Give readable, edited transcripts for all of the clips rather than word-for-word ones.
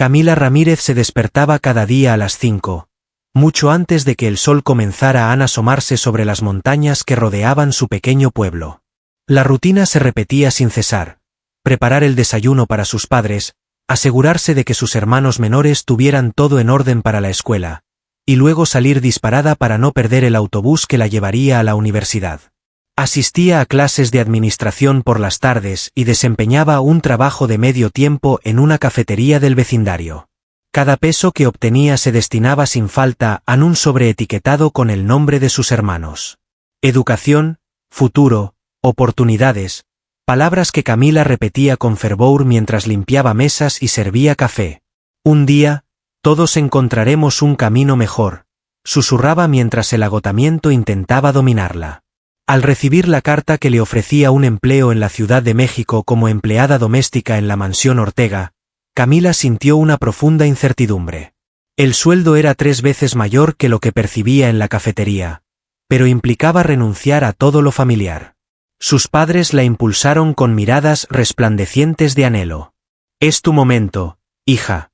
Camila Ramírez se despertaba cada día a las 5, mucho antes de que el sol comenzara a asomarse sobre las montañas que rodeaban su pequeño pueblo. La rutina se repetía sin cesar: preparar el desayuno para sus padres, asegurarse de que sus hermanos menores tuvieran todo en orden para la escuela, y luego salir disparada para no perder el autobús que la llevaría a la universidad. Asistía a clases de administración por las tardes y desempeñaba un trabajo de medio tiempo en una cafetería del vecindario. Cada peso que obtenía se destinaba sin falta a un sobre etiquetado con el nombre de sus hermanos. Educación, futuro, oportunidades, palabras que Camila repetía con fervor mientras limpiaba mesas y servía café. Un día, todos encontraremos un camino mejor, susurraba mientras el agotamiento intentaba dominarla. Al recibir la carta que le ofrecía un empleo en la Ciudad de México como empleada doméstica en la mansión Ortega, Camila sintió una profunda incertidumbre. El sueldo era 3 veces mayor que lo que percibía en la cafetería, pero implicaba renunciar a todo lo familiar. Sus padres la impulsaron con miradas resplandecientes de anhelo. «Es tu momento, hija».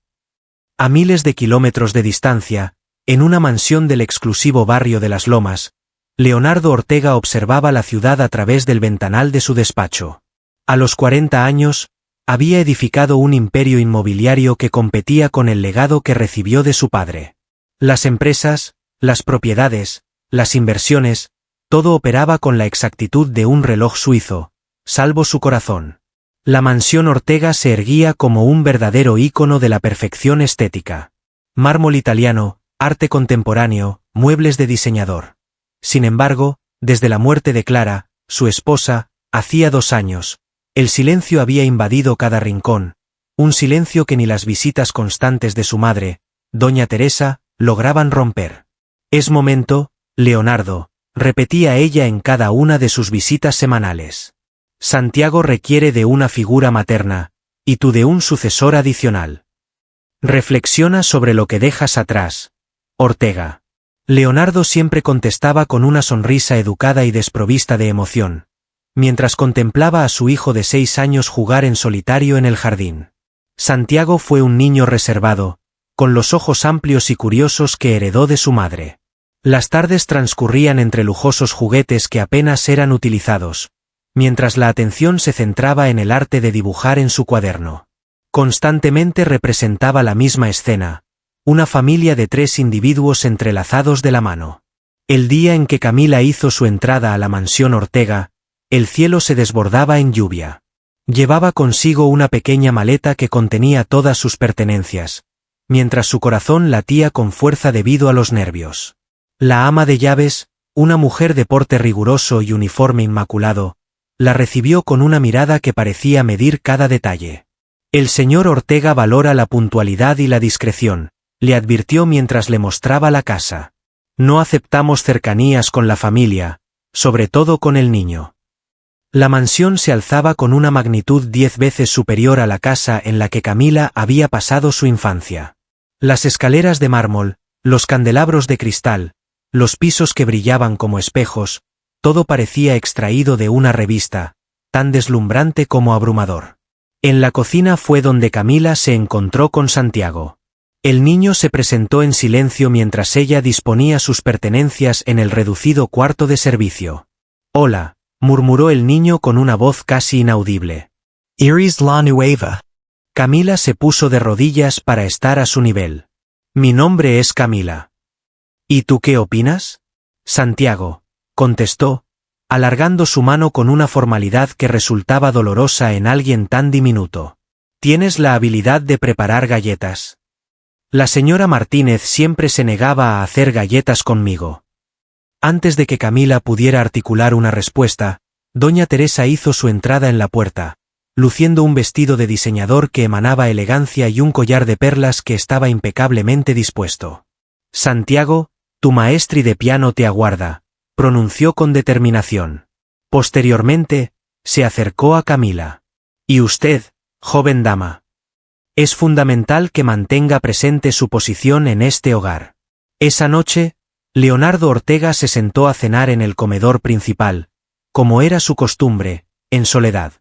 A miles de kilómetros de distancia, en una mansión del exclusivo barrio de Las Lomas, Leonardo Ortega observaba la ciudad a través del ventanal de su despacho. A los 40 años, había edificado un imperio inmobiliario que competía con el legado que recibió de su padre. Las empresas, las propiedades, las inversiones, todo operaba con la exactitud de un reloj suizo, salvo su corazón. La mansión Ortega se erguía como un verdadero ícono de la perfección estética. Mármol italiano, arte contemporáneo, muebles de diseñador. Sin embargo, desde la muerte de Clara, su esposa, hacía 2 años, el silencio había invadido cada rincón, un silencio que ni las visitas constantes de su madre, doña Teresa, lograban romper. «Es momento, Leonardo», repetía ella en cada una de sus visitas semanales. «Santiago requiere de una figura materna, y tú de un sucesor adicional. Reflexiona sobre lo que dejas atrás, Ortega». Leonardo siempre contestaba con una sonrisa educada y desprovista de emoción, mientras contemplaba a su hijo de 6 años jugar en solitario en el jardín. Santiago fue un niño reservado, con los ojos amplios y curiosos que heredó de su madre. Las tardes transcurrían entre lujosos juguetes que apenas eran utilizados, mientras la atención se centraba en el arte de dibujar en su cuaderno. Constantemente representaba la misma escena: una familia de 3 individuos entrelazados de la mano. El día en que Camila hizo su entrada a la mansión Ortega, el cielo se desbordaba en lluvia. Llevaba consigo una pequeña maleta que contenía todas sus pertenencias, mientras su corazón latía con fuerza debido a los nervios. La ama de llaves, una mujer de porte riguroso y uniforme inmaculado, la recibió con una mirada que parecía medir cada detalle. «El señor Ortega valora la puntualidad y la discreción», le advirtió mientras le mostraba la casa. «No aceptamos cercanías con la familia, sobre todo con el niño». La mansión se alzaba con una magnitud 10 veces superior a la casa en la que Camila había pasado su infancia. Las escaleras de mármol, los candelabros de cristal, los pisos que brillaban como espejos, todo parecía extraído de una revista, tan deslumbrante como abrumador. En la cocina fue donde Camila se encontró con Santiago. El niño se presentó en silencio mientras ella disponía sus pertenencias en el reducido cuarto de servicio. «Hola», murmuró el niño con una voz casi inaudible. «Eres la nueva». Camila se puso de rodillas para estar a su nivel. «Mi nombre es Camila». «¿Y tú qué opinas?». «Santiago», contestó, alargando su mano con una formalidad que resultaba dolorosa en alguien tan diminuto. «¿Tienes la habilidad de preparar galletas?». La señora Martínez siempre se negaba a hacer galletas conmigo. Antes de que Camila pudiera articular una respuesta, doña Teresa hizo su entrada en la puerta, luciendo un vestido de diseñador que emanaba elegancia y un collar de perlas que estaba impecablemente dispuesto. «Santiago, tu maestri de piano te aguarda», pronunció con determinación. Posteriormente, se acercó a Camila. «¿Y usted, joven dama? Es fundamental que mantenga presente su posición en este hogar». Esa noche, Leonardo Ortega se sentó a cenar en el comedor principal, como era su costumbre, en soledad.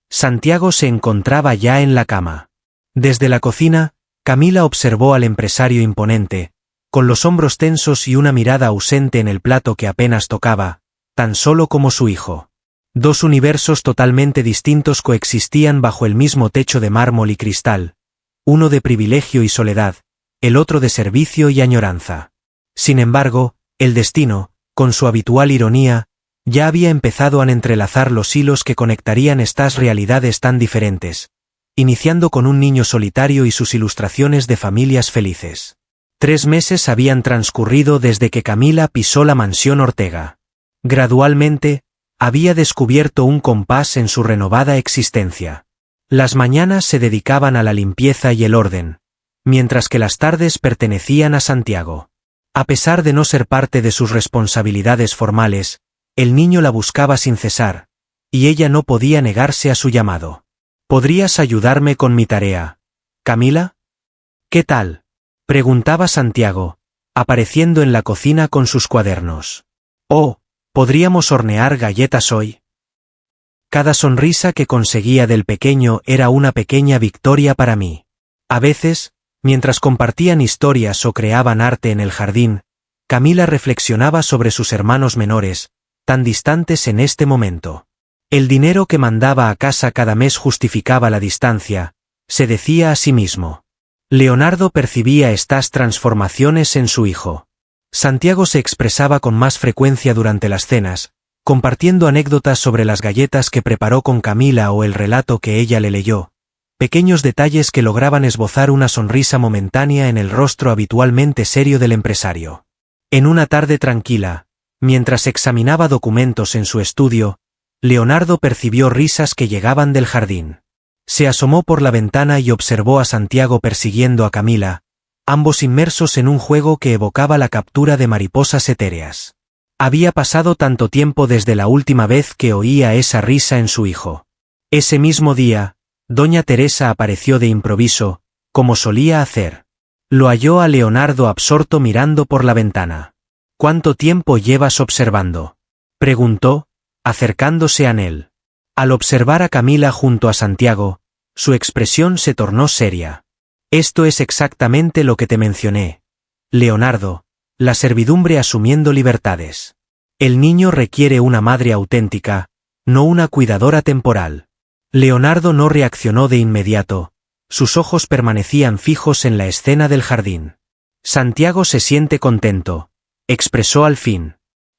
Santiago se encontraba ya en la cama. Desde la cocina, Camila observó al empresario imponente, con los hombros tensos y una mirada ausente en el plato que apenas tocaba, tan solo como su hijo. Dos universos totalmente distintos coexistían bajo el mismo techo de mármol y cristal, uno de privilegio y soledad, el otro de servicio y añoranza. Sin embargo, el destino, con su habitual ironía, ya había empezado a entrelazar los hilos que conectarían estas realidades tan diferentes, iniciando con un niño solitario y sus ilustraciones de familias felices. 3 meses habían transcurrido desde que Camila pisó la mansión Ortega. Gradualmente, había descubierto un compás en su renovada existencia. Las mañanas se dedicaban a la limpieza y el orden, mientras que las tardes pertenecían a Santiago. A pesar de no ser parte de sus responsabilidades formales, el niño la buscaba sin cesar, y ella no podía negarse a su llamado. ¿Podrías ayudarme con mi tarea, Camila? ¿Qué tal?, preguntaba Santiago, apareciendo en la cocina con sus cuadernos. Oh, ¿podríamos hornear galletas hoy? Cada sonrisa que conseguía del pequeño era una pequeña victoria para mí. A veces, mientras compartían historias o creaban arte en el jardín, Camila reflexionaba sobre sus hermanos menores, tan distantes en este momento. El dinero que mandaba a casa cada mes justificaba la distancia, se decía a sí mismo. Leonardo percibía estas transformaciones en su hijo. Santiago se expresaba con más frecuencia durante las cenas, compartiendo anécdotas sobre las galletas que preparó con Camila o el relato que ella le leyó, pequeños detalles que lograban esbozar una sonrisa momentánea en el rostro habitualmente serio del empresario. En una tarde tranquila, mientras examinaba documentos en su estudio, Leonardo percibió risas que llegaban del jardín. Se asomó por la ventana y observó a Santiago persiguiendo a Camila, ambos inmersos en un juego que evocaba la captura de mariposas etéreas. Había pasado tanto tiempo desde la última vez que oía esa risa en su hijo. Ese mismo día, doña Teresa apareció de improviso, como solía hacer. Lo halló a Leonardo absorto mirando por la ventana. ¿Cuánto tiempo llevas observando?, preguntó, acercándose a él. Al observar a Camila junto a Santiago, su expresión se tornó seria. Esto es exactamente lo que te mencioné, Leonardo, la servidumbre asumiendo libertades. El niño requiere una madre auténtica, no una cuidadora temporal. Leonardo no reaccionó de inmediato, sus ojos permanecían fijos en la escena del jardín. Santiago se siente contento, expresó al fin.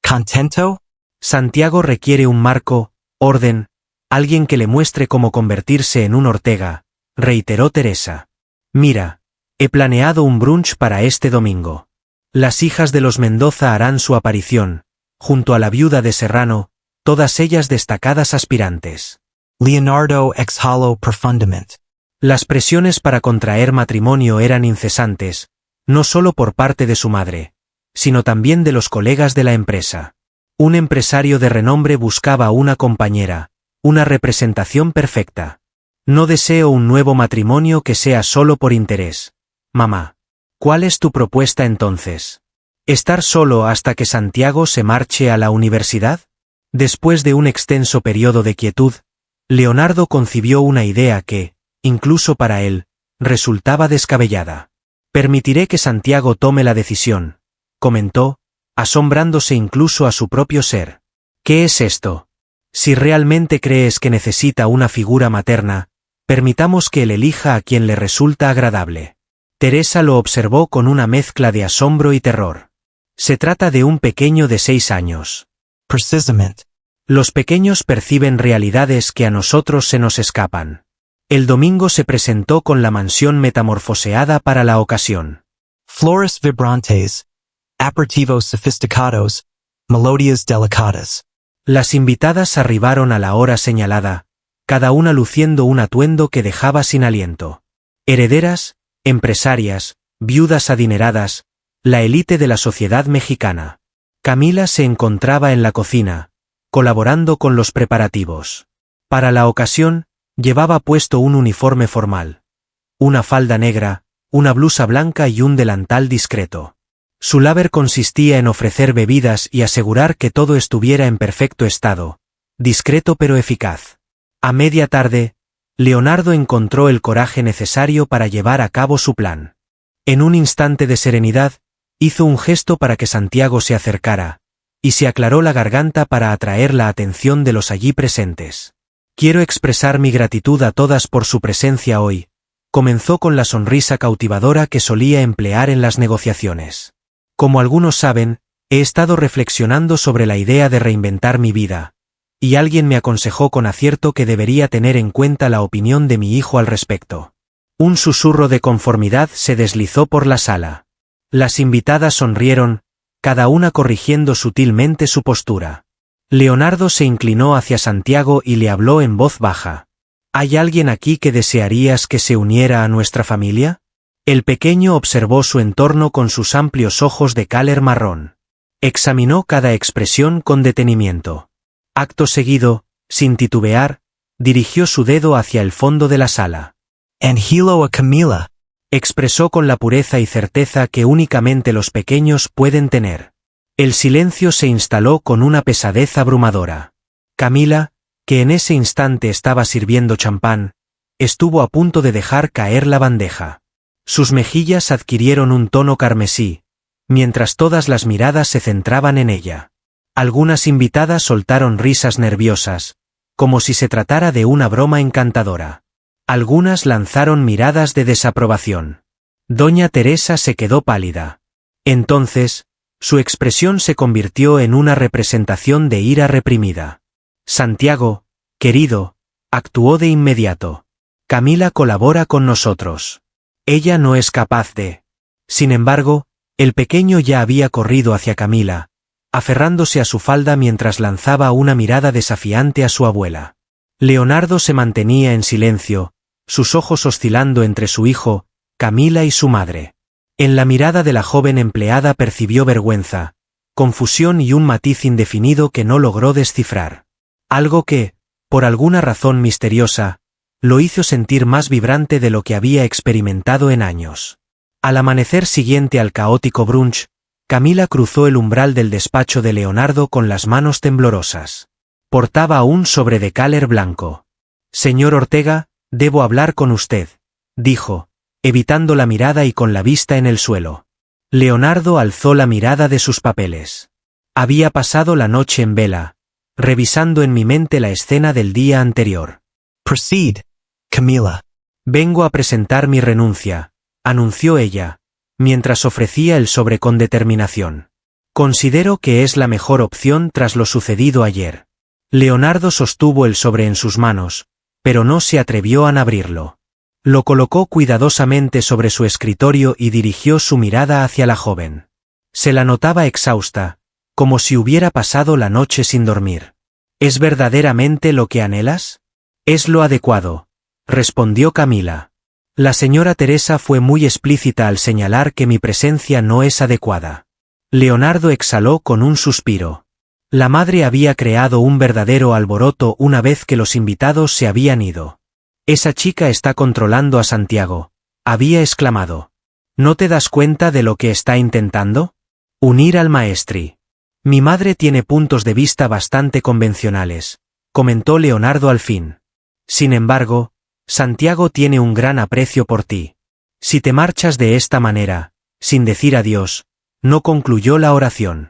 ¿Contento? Santiago requiere un marco, orden, alguien que le muestre cómo convertirse en un Ortega, reiteró Teresa. Mira, he planeado un brunch para este domingo. Las hijas de los Mendoza harán su aparición, junto a la viuda de Serrano, todas ellas destacadas aspirantes. Leonardo exhaló profundamente. Las presiones para contraer matrimonio eran incesantes, no solo por parte de su madre, sino también de los colegas de la empresa. Un empresario de renombre buscaba una compañera, una representación perfecta. No deseo un nuevo matrimonio que sea solo por interés. Mamá, ¿cuál es tu propuesta entonces? ¿Estar solo hasta que Santiago se marche a la universidad? Después de un extenso periodo de quietud, Leonardo concibió una idea que, incluso para él, resultaba descabellada. Permitiré que Santiago tome la decisión, comentó, asombrándose incluso a su propio ser. ¿Qué es esto? Si realmente crees que necesita una figura materna, permitamos que él elija a quien le resulta agradable. Teresa lo observó con una mezcla de asombro y terror. Se trata de un pequeño de 6 años. Precisamente. Los pequeños perciben realidades que a nosotros se nos escapan. El domingo se presentó con la mansión metamorfoseada para la ocasión. Flores vibrantes, aperitivos sofisticados, melodías delicadas. Las invitadas arribaron a la hora señalada, cada una luciendo un atuendo que dejaba sin aliento. Herederas, empresarias, viudas adineradas, la élite de la sociedad mexicana. Camila se encontraba en la cocina, colaborando con los preparativos. Para la ocasión, llevaba puesto un uniforme formal. Una falda negra, una blusa blanca y un delantal discreto. Su labor consistía en ofrecer bebidas y asegurar que todo estuviera en perfecto estado, discreto pero eficaz. A media tarde, Leonardo encontró el coraje necesario para llevar a cabo su plan. En un instante de serenidad, hizo un gesto para que Santiago se acercara, y se aclaró la garganta para atraer la atención de los allí presentes. Quiero expresar mi gratitud a todas por su presencia hoy, comenzó con la sonrisa cautivadora que solía emplear en las negociaciones. Como algunos saben, he estado reflexionando sobre la idea de reinventar mi vida, y alguien me aconsejó con acierto que debería tener en cuenta la opinión de mi hijo al respecto. Un susurro de conformidad se deslizó por la sala. Las invitadas sonrieron, cada una corrigiendo sutilmente su postura. Leonardo se inclinó hacia Santiago y le habló en voz baja. ¿Hay alguien aquí que desearías que se uniera a nuestra familia? El pequeño observó su entorno con sus amplios ojos de cáler marrón. Examinó cada expresión con detenimiento. Acto seguido, sin titubear, dirigió su dedo hacia el fondo de la sala. Angelo a Camila, Expresó con la pureza y certeza que únicamente los pequeños pueden tener. El silencio se instaló con una pesadez abrumadora. Camila, que en ese instante estaba sirviendo champán, estuvo a punto de dejar caer la bandeja. Sus mejillas adquirieron un tono carmesí, mientras todas las miradas se centraban en ella. Algunas invitadas soltaron risas nerviosas, como si se tratara de una broma encantadora. Algunas lanzaron miradas de desaprobación. Doña Teresa se quedó pálida. Entonces, su expresión se convirtió en una representación de ira reprimida. Santiago, querido, actuó de inmediato. Camila colabora con nosotros. Ella no es capaz de... Sin embargo, el pequeño ya había corrido hacia Camila, aferrándose a su falda mientras lanzaba una mirada desafiante a su abuela. Leonardo se mantenía en silencio, sus ojos oscilando entre su hijo, Camila y su madre. En la mirada de la joven empleada percibió vergüenza, confusión y un matiz indefinido que no logró descifrar. Algo que, por alguna razón misteriosa, lo hizo sentir más vibrante de lo que había experimentado en años. Al amanecer siguiente al caótico brunch, Camila cruzó el umbral del despacho de Leonardo con las manos temblorosas. Portaba un sobre de cáler blanco. «Señor Ortega, debo hablar con usted», dijo, evitando la mirada y con la vista en el suelo. Leonardo alzó la mirada de sus papeles. Había pasado la noche en vela, revisando en mi mente la escena del día anterior. Proceed, Camila. Vengo a presentar mi renuncia, anunció ella, mientras ofrecía el sobre con determinación. Considero que es la mejor opción tras lo sucedido ayer. Leonardo sostuvo el sobre en sus manos, pero no se atrevió a abrirlo. Lo colocó cuidadosamente sobre su escritorio y dirigió su mirada hacia la joven. Se la notaba exhausta, como si hubiera pasado la noche sin dormir. ¿Es verdaderamente lo que anhelas? Es lo adecuado, respondió Camila. La señora Teresa fue muy explícita al señalar que mi presencia no es adecuada. Leonardo exhaló con un suspiro. La madre había creado un verdadero alboroto una vez que los invitados se habían ido. «Esa chica está controlando a Santiago», había exclamado. «¿No te das cuenta de lo que está intentando? Unir al maestri». «Mi madre tiene puntos de vista bastante convencionales», comentó Leonardo al fin. «Sin embargo, Santiago tiene un gran aprecio por ti. Si te marchas de esta manera, sin decir adiós», no concluyó la oración.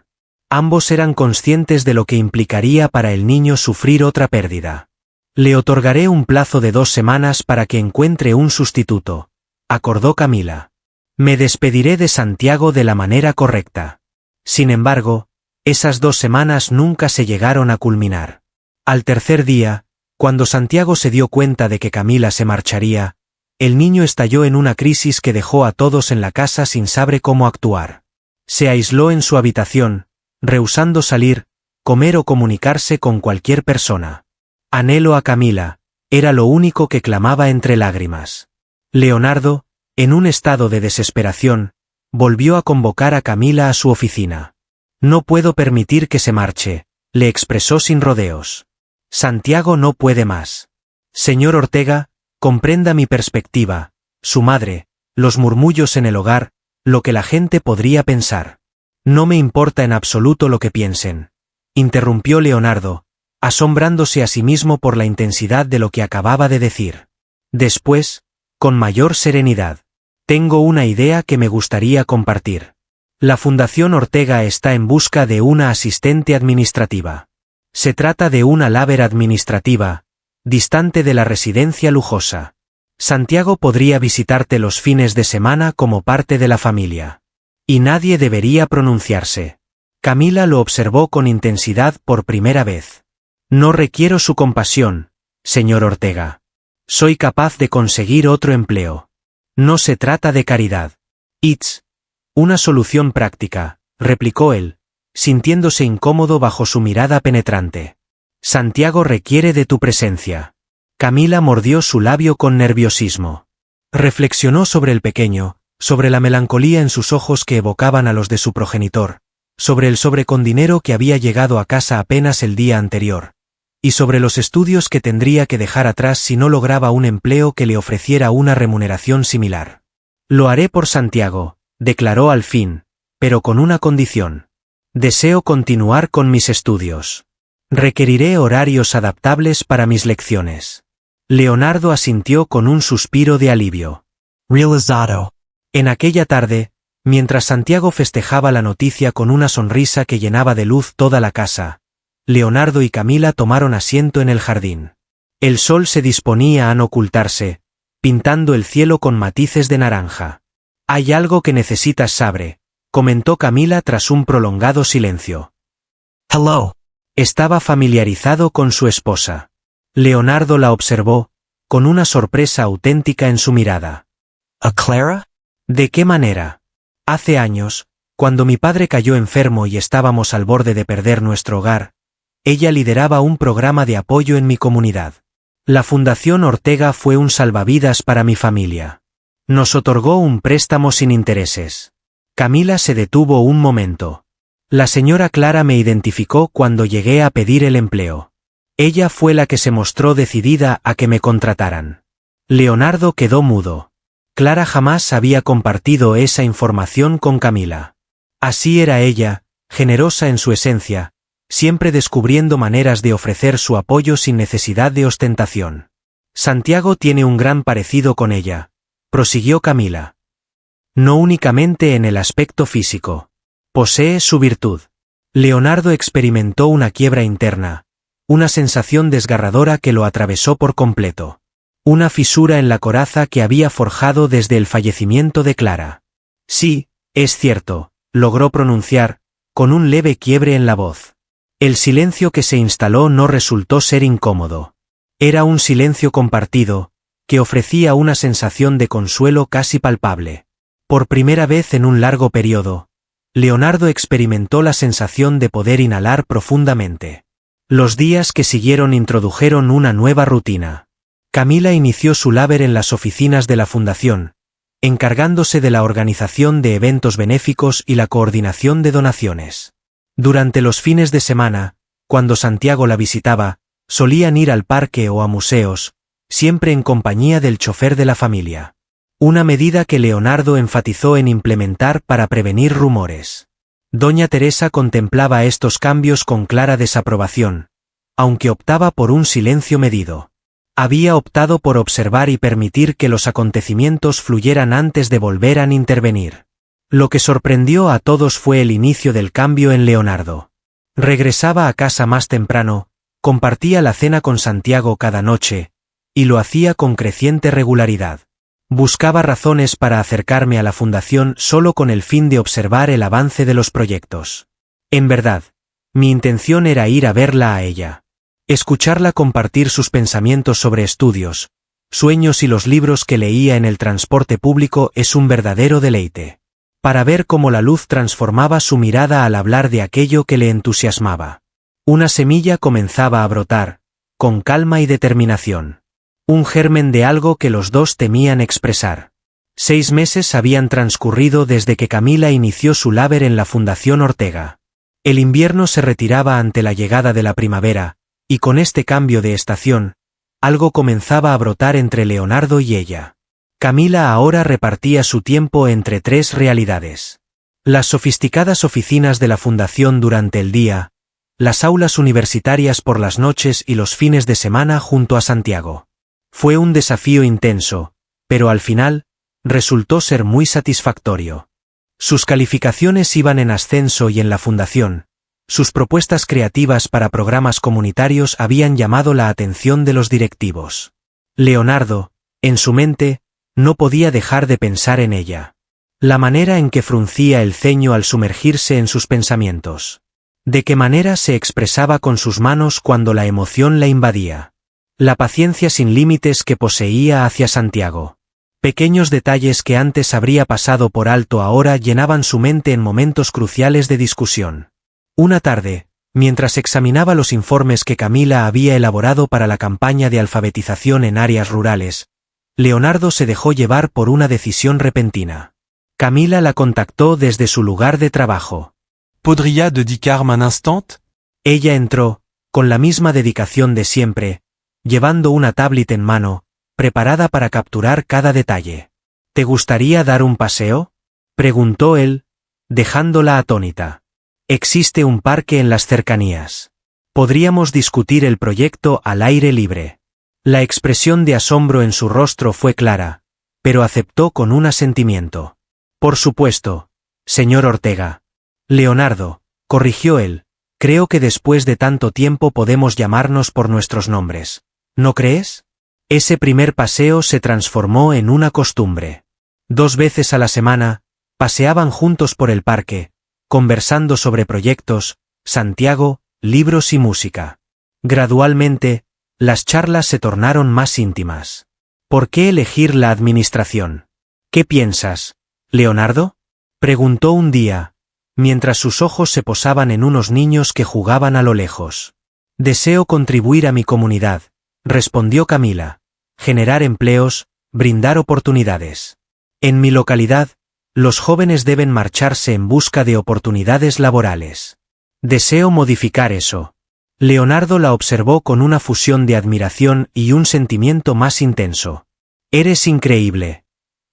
Ambos eran conscientes de lo que implicaría para el niño sufrir otra pérdida. «Le otorgaré un plazo de 2 semanas para que encuentre un sustituto», acordó Camila. «Me despediré de Santiago de la manera correcta». Sin embargo, esas 2 semanas nunca se llegaron a culminar. Al tercer día, cuando Santiago se dio cuenta de que Camila se marcharía, el niño estalló en una crisis que dejó a todos en la casa sin saber cómo actuar. Se aisló en su habitación, rehusando salir, comer o comunicarse con cualquier persona. «Anhelo a Camila», era lo único que clamaba entre lágrimas. Leonardo, en un estado de desesperación, volvió a convocar a Camila a su oficina. «No puedo permitir que se marche», le expresó sin rodeos. «Santiago no puede más. Señor Ortega, comprenda mi perspectiva, su madre, los murmullos en el hogar, lo que la gente podría pensar». «No me importa en absoluto lo que piensen», interrumpió Leonardo, asombrándose a sí mismo por la intensidad de lo que acababa de decir. Después, con mayor serenidad. Tengo una idea que me gustaría compartir. La Fundación Ortega está en busca de una asistente administrativa. Se trata de una labor administrativa, distante de la residencia lujosa. Santiago podría visitarte los fines de semana como parte de la familia. Y nadie debería pronunciarse. Camila lo observó con intensidad por primera vez. No requiero su compasión, señor Ortega. Soy capaz de conseguir otro empleo. No se trata de caridad. It's una solución práctica, replicó él, sintiéndose incómodo bajo su mirada penetrante. Santiago requiere de tu presencia. Camila mordió su labio con nerviosismo. Reflexionó sobre el pequeño, sobre la melancolía en sus ojos que evocaban a los de su progenitor, sobre el sobrecondinero que había llegado a casa apenas el día anterior, y sobre los estudios que tendría que dejar atrás si no lograba un empleo que le ofreciera una remuneración similar. Lo haré por Santiago, declaró al fin, pero con una condición. Deseo continuar con mis estudios. Requeriré horarios adaptables para mis lecciones. Leonardo asintió con un suspiro de alivio. Realizado. En aquella tarde, mientras Santiago festejaba la noticia con una sonrisa que llenaba de luz toda la casa, Leonardo y Camila tomaron asiento en el jardín. El sol se disponía a no ocultarse, pintando el cielo con matices de naranja. Hay algo que necesitas saber, comentó Camila tras un prolongado silencio. Hello. Estaba familiarizado con su esposa. Leonardo la observó, con una sorpresa auténtica en su mirada. ¿A Clara? ¿De qué manera? Hace años, cuando mi padre cayó enfermo y estábamos al borde de perder nuestro hogar, ella lideraba un programa de apoyo en mi comunidad. La Fundación Ortega fue un salvavidas para mi familia. Nos otorgó un préstamo sin intereses. Camila se detuvo un momento. La señora Clara me identificó cuando llegué a pedir el empleo. Ella fue la que se mostró decidida a que me contrataran. Leonardo quedó mudo. Clara jamás había compartido esa información con Camila. Así era ella, generosa en su esencia, siempre descubriendo maneras de ofrecer su apoyo sin necesidad de ostentación. Santiago tiene un gran parecido con ella, prosiguió Camila. No únicamente en el aspecto físico. Posee su virtud. Leonardo experimentó una quiebra interna, una sensación desgarradora que lo atravesó por completo. Una fisura en la coraza que había forjado desde el fallecimiento de Clara. Sí, es cierto, logró pronunciar, con un leve quiebre en la voz. El silencio que se instaló no resultó ser incómodo. Era un silencio compartido, que ofrecía una sensación de consuelo casi palpable. Por primera vez en un largo periodo, Leonardo experimentó la sensación de poder inhalar profundamente. Los días que siguieron introdujeron una nueva rutina. Camila inició su labor en las oficinas de la Fundación, encargándose de la organización de eventos benéficos y la coordinación de donaciones. Durante los fines de semana, cuando Santiago la visitaba, solían ir al parque o a museos, siempre en compañía del chofer de la familia. Una medida que Leonardo enfatizó en implementar para prevenir rumores. Doña Teresa contemplaba estos cambios con clara desaprobación, aunque optaba por un silencio medido. Había optado por observar y permitir que los acontecimientos fluyeran antes de volver a intervenir. Lo que sorprendió a todos fue el inicio del cambio en Leonardo. Regresaba a casa más temprano, compartía la cena con Santiago cada noche, y lo hacía con creciente regularidad. Buscaba razones para acercarme a la fundación solo con el fin de observar el avance de los proyectos. En verdad, mi intención era ir a verla a ella. Escucharla compartir sus pensamientos sobre estudios, sueños y los libros que leía en el transporte público es un verdadero deleite. Para ver cómo la luz transformaba su mirada al hablar de aquello que le entusiasmaba. Una semilla comenzaba a brotar, con calma y determinación. Un germen de algo que los dos temían expresar. 6 meses habían transcurrido desde que Camila inició su labor en la Fundación Ortega. El invierno se retiraba ante la llegada de la primavera, y con este cambio de estación, algo comenzaba a brotar entre Leonardo y ella. Camila ahora repartía su tiempo entre 3 realidades. Las sofisticadas oficinas de la Fundación durante el día, las aulas universitarias por las noches y los fines de semana junto a Santiago. Fue un desafío intenso, pero al final, resultó ser muy satisfactorio. Sus calificaciones iban en ascenso y en la fundación, sus propuestas creativas para programas comunitarios habían llamado la atención de los directivos. Leonardo, en su mente, no podía dejar de pensar en ella. La manera en que fruncía el ceño al sumergirse en sus pensamientos. De qué manera se expresaba con sus manos cuando la emoción la invadía. La paciencia sin límites que poseía hacia Santiago. Pequeños detalles que antes habría pasado por alto ahora llenaban su mente en momentos cruciales de discusión. Una tarde, mientras examinaba los informes que Camila había elaborado para la campaña de alfabetización en áreas rurales, Leonardo se dejó llevar por una decisión repentina. Camila la contactó desde su lugar de trabajo. Podría dedicarme un instant? Ella entró, con la misma dedicación de siempre, llevando una tablet en mano, preparada para capturar cada detalle. ¿Te gustaría dar un paseo?, preguntó él, dejándola atónita. Existe un parque en las cercanías. Podríamos discutir el proyecto al aire libre. La expresión de asombro en su rostro fue clara, pero aceptó con un asentimiento. Por supuesto, señor Ortega. Leonardo, corrigió él, creo que después de tanto tiempo podemos llamarnos por nuestros nombres. ¿No crees? Ese primer paseo se transformó en una costumbre. 2 veces a la semana, paseaban juntos por el parque, conversando sobre proyectos, Santiago, libros y música. Gradualmente, las charlas se tornaron más íntimas. ¿Por qué elegir la administración? ¿Qué piensas, Leonardo?, preguntó un día, mientras sus ojos se posaban en unos niños que jugaban a lo lejos. Deseo contribuir a mi comunidad, respondió Camila, generar empleos, brindar oportunidades. En mi localidad, los jóvenes deben marcharse en busca de oportunidades laborales. Deseo modificar eso. Leonardo la observó con una fusión de admiración y un sentimiento más intenso. Eres increíble.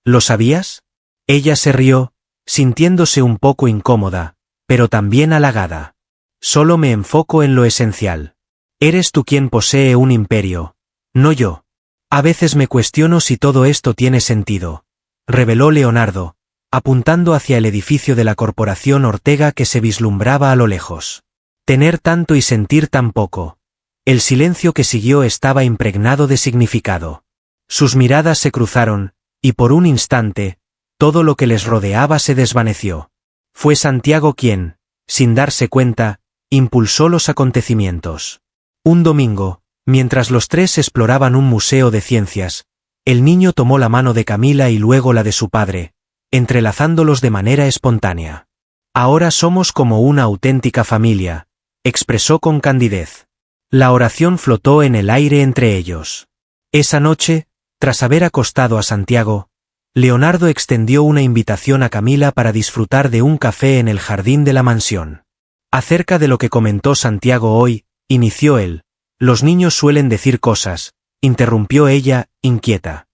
¿Lo sabías? Ella se rió, sintiéndose un poco incómoda, pero también halagada. Solo me enfoco en lo esencial. Eres tú quien posee un imperio, no yo. A veces me cuestiono si todo esto tiene sentido, reveló Leonardo, apuntando hacia el edificio de la corporación Ortega que se vislumbraba a lo lejos. Tener tanto y sentir tan poco. El silencio que siguió estaba impregnado de significado. Sus miradas se cruzaron, y por un instante, todo lo que les rodeaba se desvaneció. Fue Santiago quien, sin darse cuenta, impulsó los acontecimientos. Un domingo, mientras los tres exploraban un museo de ciencias, el niño tomó la mano de Camila y luego la de su padre, entrelazándolos de manera espontánea. Ahora somos como una auténtica familia, expresó con candidez. La oración flotó en el aire entre ellos. Esa noche, tras haber acostado a Santiago, Leonardo extendió una invitación a Camila para disfrutar de un café en el jardín de la mansión. Acerca de lo que comentó Santiago hoy, inició él. Los niños suelen decir cosas, interrumpió ella, inquieta.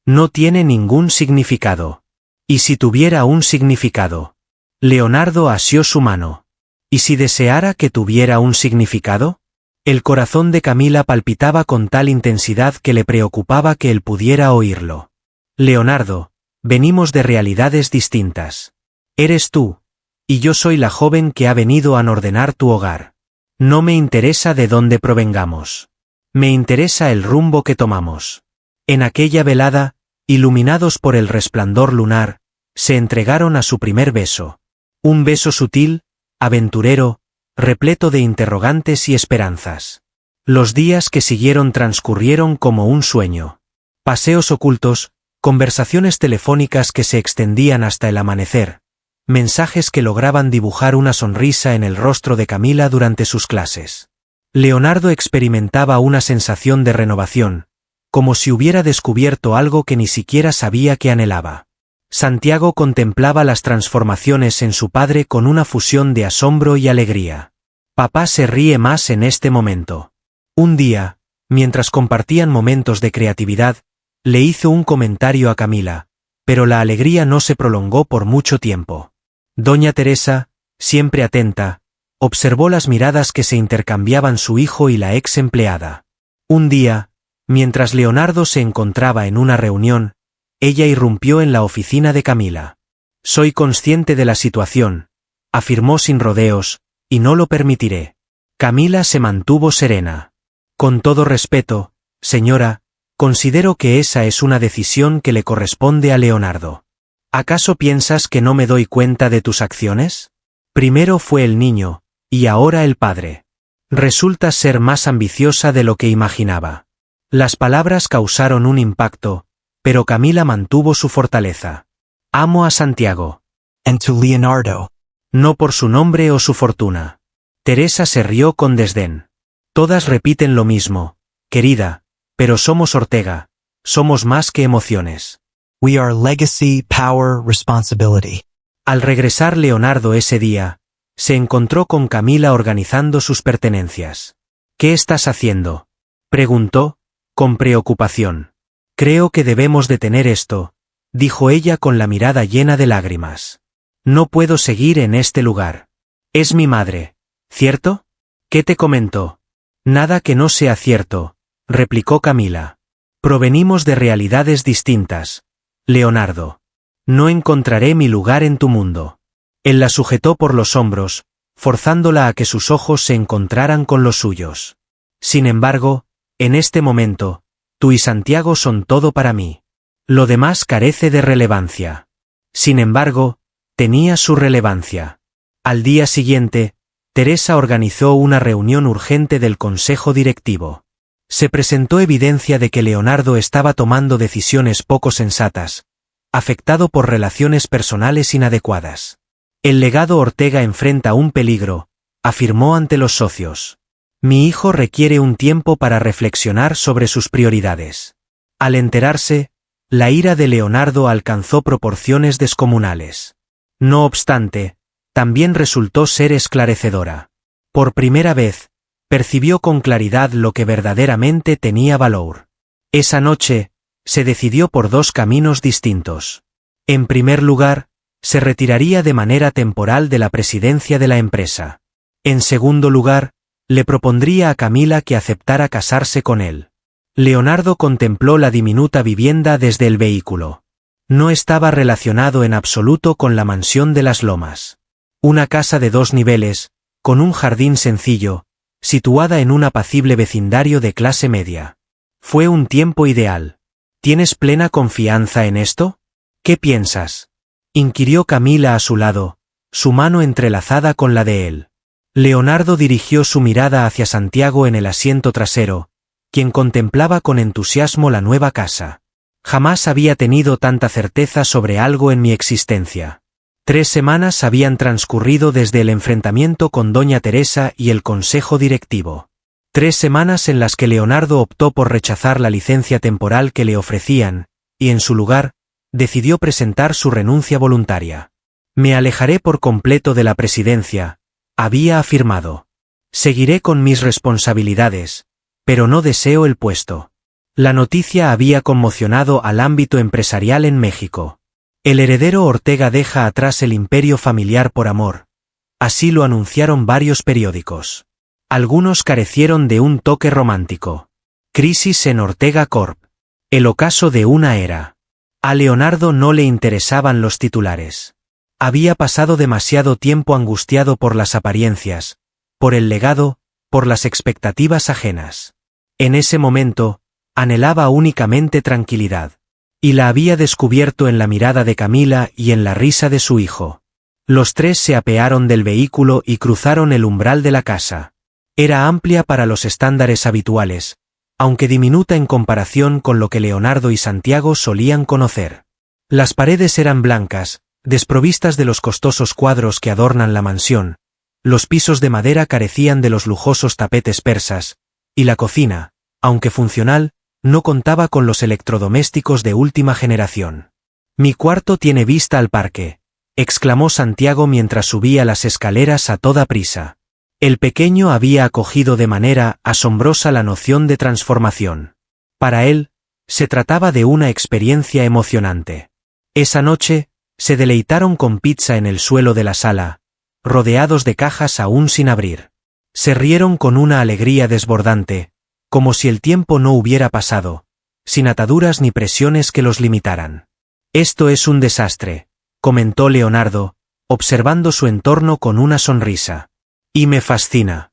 No tiene ningún significado. ¿Y si tuviera un significado? Leonardo asió su mano. ¿Y si deseara que tuviera un significado? El corazón de Camila palpitaba con tal intensidad que le preocupaba que él pudiera oírlo. Leonardo, venimos de realidades distintas. Eres tú, y yo soy la joven que ha venido a ordenar tu hogar. No me interesa de dónde provengamos. Me interesa el rumbo que tomamos. En aquella velada, iluminados por el resplandor lunar, se entregaron a su primer beso. Un beso sutil, aventurero, repleto de interrogantes y esperanzas. Los días que siguieron transcurrieron como un sueño. Paseos ocultos, conversaciones telefónicas que se extendían hasta el amanecer, mensajes que lograban dibujar una sonrisa en el rostro de Camila durante sus clases. Leonardo experimentaba una sensación de renovación, como si hubiera descubierto algo que ni siquiera sabía que anhelaba. Santiago contemplaba las transformaciones en su padre con una fusión de asombro y alegría. Papá se ríe más en este momento. Un día, mientras compartían momentos de creatividad, le hizo un comentario a Camila, pero la alegría no se prolongó por mucho tiempo. Doña Teresa, siempre atenta, observó las miradas que se intercambiaban su hijo y la ex empleada. Un día, Mientras Leonardo se encontraba en una reunión, ella irrumpió en la oficina de Camila. Soy consciente de la situación, afirmó sin rodeos, y no lo permitiré. Camila se mantuvo serena. Con todo respeto, señora, considero que esa es una decisión que le corresponde a Leonardo. ¿Acaso piensas que no me doy cuenta de tus acciones? Primero fue el niño, y ahora el padre. Resultas ser más ambiciosa de lo que imaginaba. Las palabras causaron un impacto, pero Camila mantuvo su fortaleza. Amo a Santiago. And to Leonardo. No por su nombre o su fortuna. Teresa se rió con desdén. Todas repiten lo mismo, querida, pero somos Ortega, somos más que emociones. We are legacy, power, responsibility. Al regresar Leonardo ese día, se encontró con Camila organizando sus pertenencias. ¿Qué estás haciendo?, preguntó, con preocupación. Creo que debemos detener esto, dijo ella con la mirada llena de lágrimas. No puedo seguir en este lugar. Es mi madre, ¿cierto? ¿Qué te comentó? Nada que no sea cierto, replicó Camila. Provenimos de realidades distintas, Leonardo. No encontraré mi lugar en tu mundo. Él la sujetó por los hombros, forzándola a que sus ojos se encontraran con los suyos. Sin embargo, en este momento, tú y Santiago son todo para mí. Lo demás carece de relevancia. Sin embargo, tenía su relevancia. Al día siguiente, Teresa organizó una reunión urgente del consejo directivo. Se presentó evidencia de que Leonardo estaba tomando decisiones poco sensatas, afectado por relaciones personales inadecuadas. El legado Ortega enfrenta un peligro, afirmó ante los socios. Mi hijo requiere un tiempo para reflexionar sobre sus prioridades. Al enterarse, la ira de Leonardo alcanzó proporciones descomunales. No obstante, también resultó ser esclarecedora. Por primera vez, percibió con claridad lo que verdaderamente tenía valor. Esa noche, se decidió por dos caminos distintos. En primer lugar, se retiraría de manera temporal de la presidencia de la empresa. En segundo lugar, le propondría a Camila que aceptara casarse con él. Leonardo contempló la diminuta vivienda desde el vehículo. No estaba relacionado en absoluto con la mansión de las Lomas. Una casa de 2 niveles, con un jardín sencillo, situada en un apacible vecindario de clase media. Fue un tiempo ideal. ¿Tienes plena confianza en esto? ¿Qué piensas?, inquirió Camila a su lado, su mano entrelazada con la de él. Leonardo dirigió su mirada hacia Santiago en el asiento trasero, quien contemplaba con entusiasmo la nueva casa. Jamás había tenido tanta certeza sobre algo en mi existencia. 3 semanas habían transcurrido desde el enfrentamiento con doña Teresa y el consejo directivo. 3 semanas en las que Leonardo optó por rechazar la licencia temporal que le ofrecían, y en su lugar, decidió presentar su renuncia voluntaria. Me alejaré por completo de la presidencia, había afirmado. Seguiré con mis responsabilidades, pero no deseo el puesto. La noticia había conmocionado al ámbito empresarial en México. El heredero Ortega deja atrás el imperio familiar por amor. Así lo anunciaron varios periódicos. Algunos carecieron de un toque romántico. Crisis en Ortega Corp. El ocaso de una era. A Leonardo no le interesaban los titulares. Había pasado demasiado tiempo angustiado por las apariencias, por el legado, por las expectativas ajenas. En ese momento, anhelaba únicamente tranquilidad. Y la había descubierto en la mirada de Camila y en la risa de su hijo. Los 3 se apearon del vehículo y cruzaron el umbral de la casa. Era amplia para los estándares habituales, aunque diminuta en comparación con lo que Leonardo y Santiago solían conocer. Las paredes eran blancas, desprovistas de los costosos cuadros que adornan la mansión, los pisos de madera carecían de los lujosos tapetes persas, y la cocina, aunque funcional, no contaba con los electrodomésticos de última generación. Mi cuarto tiene vista al parque, exclamó Santiago mientras subía las escaleras a toda prisa. El pequeño había acogido de manera asombrosa la noción de transformación. Para él, se trataba de una experiencia emocionante. Esa noche, se deleitaron con pizza en el suelo de la sala, rodeados de cajas aún sin abrir. Se rieron con una alegría desbordante, como si el tiempo no hubiera pasado, sin ataduras ni presiones que los limitaran. Esto es un desastre, comentó Leonardo, observando su entorno con una sonrisa. Y me fascina.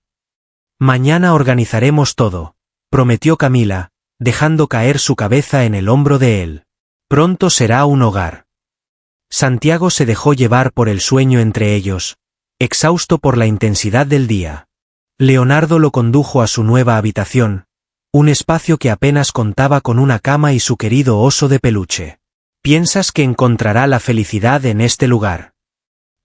Mañana organizaremos todo, prometió Camila, dejando caer su cabeza en el hombro de él. Pronto será un hogar. Santiago se dejó llevar por el sueño entre ellos, exhausto por la intensidad del día. Leonardo lo condujo a su nueva habitación, un espacio que apenas contaba con una cama y su querido oso de peluche. ¿Piensas que encontrará la felicidad en este lugar?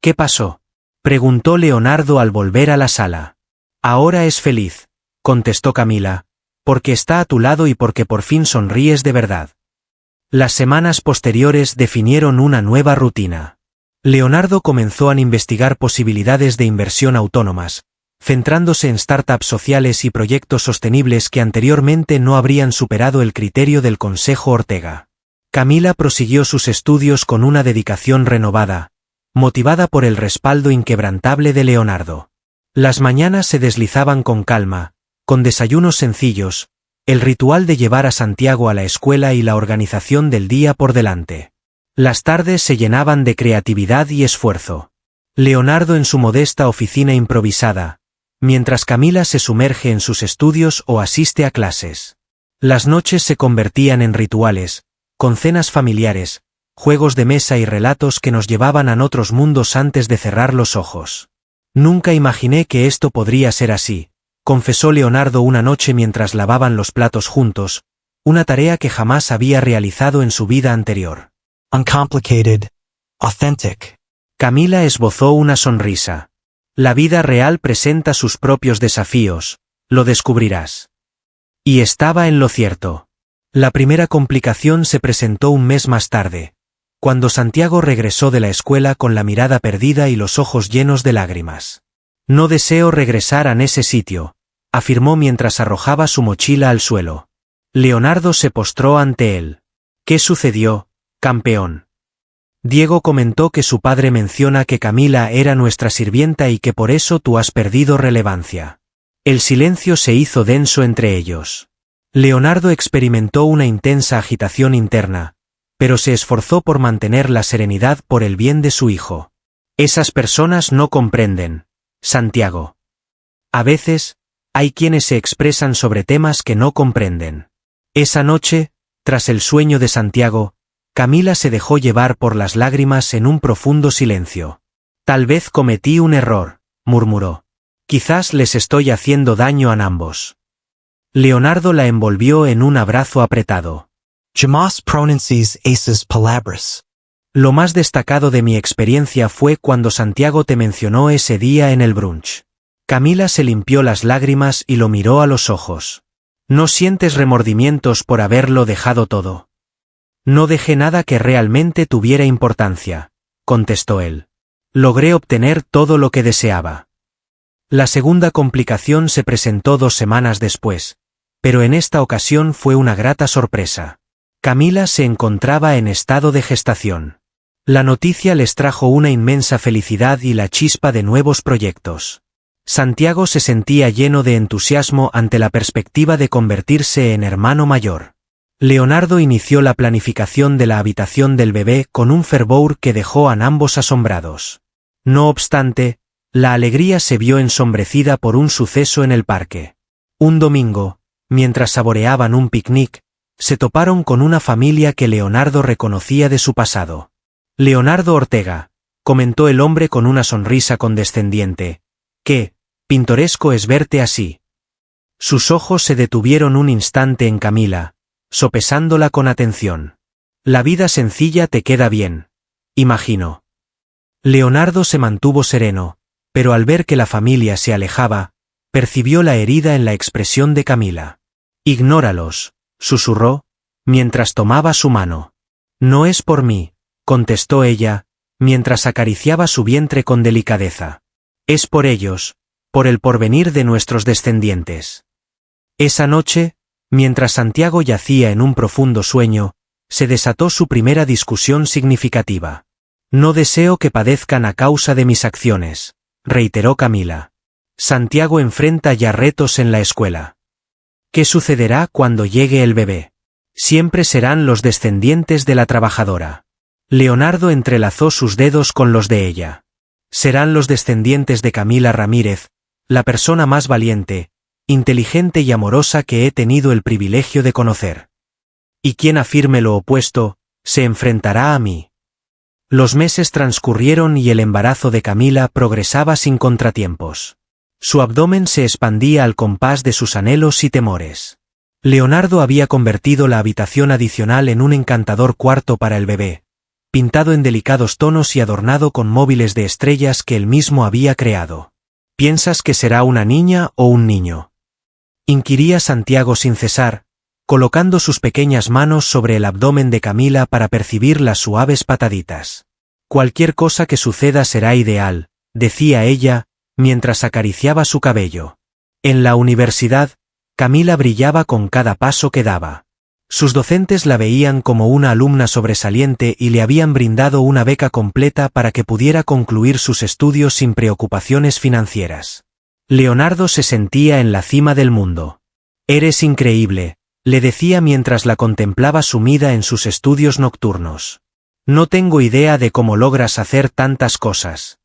¿Qué pasó? Preguntó Leonardo al volver a la sala. Ahora es feliz, contestó Camila, porque está a tu lado y porque por fin sonríes de verdad. Las semanas posteriores definieron una nueva rutina. Leonardo comenzó a investigar posibilidades de inversión autónomas, centrándose en startups sociales y proyectos sostenibles que anteriormente no habrían superado el criterio del Consejo Ortega. Camila prosiguió sus estudios con una dedicación renovada, motivada por el respaldo inquebrantable de Leonardo. Las mañanas se deslizaban con calma, con desayunos sencillos, el ritual de llevar a Santiago a la escuela y la organización del día por delante. Las tardes se llenaban de creatividad y esfuerzo. Leonardo en su modesta oficina improvisada, mientras Camila se sumerge en sus estudios o asiste a clases. Las noches se convertían en rituales, con cenas familiares, juegos de mesa y relatos que nos llevaban a otros mundos antes de cerrar los ojos. Nunca imaginé que esto podría ser así, confesó Leonardo una noche mientras lavaban los platos juntos, una tarea que jamás había realizado en su vida anterior. Uncomplicated. Authentic. Camila esbozó una sonrisa. La vida real presenta sus propios desafíos, lo descubrirás. Y estaba en lo cierto. La primera complicación se presentó un mes más tarde, cuando Santiago regresó de la escuela con la mirada perdida y los ojos llenos de lágrimas. No deseo regresar a ese sitio, afirmó mientras arrojaba su mochila al suelo. Leonardo se postró ante él. ¿Qué sucedió, campeón? Diego comentó que su padre menciona que Camila era nuestra sirvienta y que por eso tú has perdido relevancia. El silencio se hizo denso entre ellos. Leonardo experimentó una intensa agitación interna, pero se esforzó por mantener la serenidad por el bien de su hijo. Esas personas no comprenden, Santiago. A veces, hay quienes se expresan sobre temas que no comprenden. Esa noche, tras el sueño de Santiago, Camila se dejó llevar por las lágrimas en un profundo silencio. Tal vez cometí un error, murmuró. Quizás les estoy haciendo daño a ambos. Leonardo la envolvió en un abrazo apretado. Jamás pronuncies esas palabras. Lo más destacado de mi experiencia fue cuando Santiago te mencionó ese día en el brunch. Camila se limpió las lágrimas y lo miró a los ojos. ¿No sientes remordimientos por haberlo dejado todo? No dejé nada que realmente tuviera importancia, contestó él. Logré obtener todo lo que deseaba. La segunda complicación se presentó 2 semanas después, pero en esta ocasión fue una grata sorpresa. Camila se encontraba en estado de gestación. La noticia les trajo una inmensa felicidad y la chispa de nuevos proyectos. Santiago se sentía lleno de entusiasmo ante la perspectiva de convertirse en hermano mayor. Leonardo inició la planificación de la habitación del bebé con un fervor que dejó a ambos asombrados. No obstante, la alegría se vio ensombrecida por un suceso en el parque. Un domingo, mientras saboreaban un picnic, se toparon con una familia que Leonardo reconocía de su pasado. Leonardo Ortega, comentó el hombre con una sonrisa condescendiente. Qué pintoresco es verte así. Sus ojos se detuvieron un instante en Camila, sopesándola con atención. La vida sencilla te queda bien, imagino. Leonardo se mantuvo sereno, pero al ver que la familia se alejaba, percibió la herida en la expresión de Camila. Ignóralos, susurró, mientras tomaba su mano. No es por mí, contestó ella, mientras acariciaba su vientre con delicadeza. Es por ellos, por el porvenir de nuestros descendientes. Esa noche, mientras Santiago yacía en un profundo sueño, se desató su primera discusión significativa. No deseo que padezcan a causa de mis acciones, reiteró Camila. Santiago enfrenta ya retos en la escuela. ¿Qué sucederá cuando llegue el bebé? Siempre serán los descendientes de la trabajadora. Leonardo entrelazó sus dedos con los de ella. Serán los descendientes de Camila Ramírez, la persona más valiente, inteligente y amorosa que he tenido el privilegio de conocer. Y quien afirme lo opuesto, se enfrentará a mí. Los meses transcurrieron y el embarazo de Camila progresaba sin contratiempos. Su abdomen se expandía al compás de sus anhelos y temores. Leonardo había convertido la habitación adicional en un encantador cuarto para el bebé, pintado en delicados tonos y adornado con móviles de estrellas que él mismo había creado. ¿Piensas que será una niña o un niño?, inquiría Santiago sin cesar, colocando sus pequeñas manos sobre el abdomen de Camila para percibir las suaves pataditas. Cualquier cosa que suceda será ideal, decía ella, mientras acariciaba su cabello. En la universidad, Camila brillaba con cada paso que daba. Sus docentes la veían como una alumna sobresaliente y le habían brindado una beca completa para que pudiera concluir sus estudios sin preocupaciones financieras. Leonardo se sentía en la cima del mundo. «Eres increíble», le decía mientras la contemplaba sumida en sus estudios nocturnos. «No tengo idea de cómo logras hacer tantas cosas».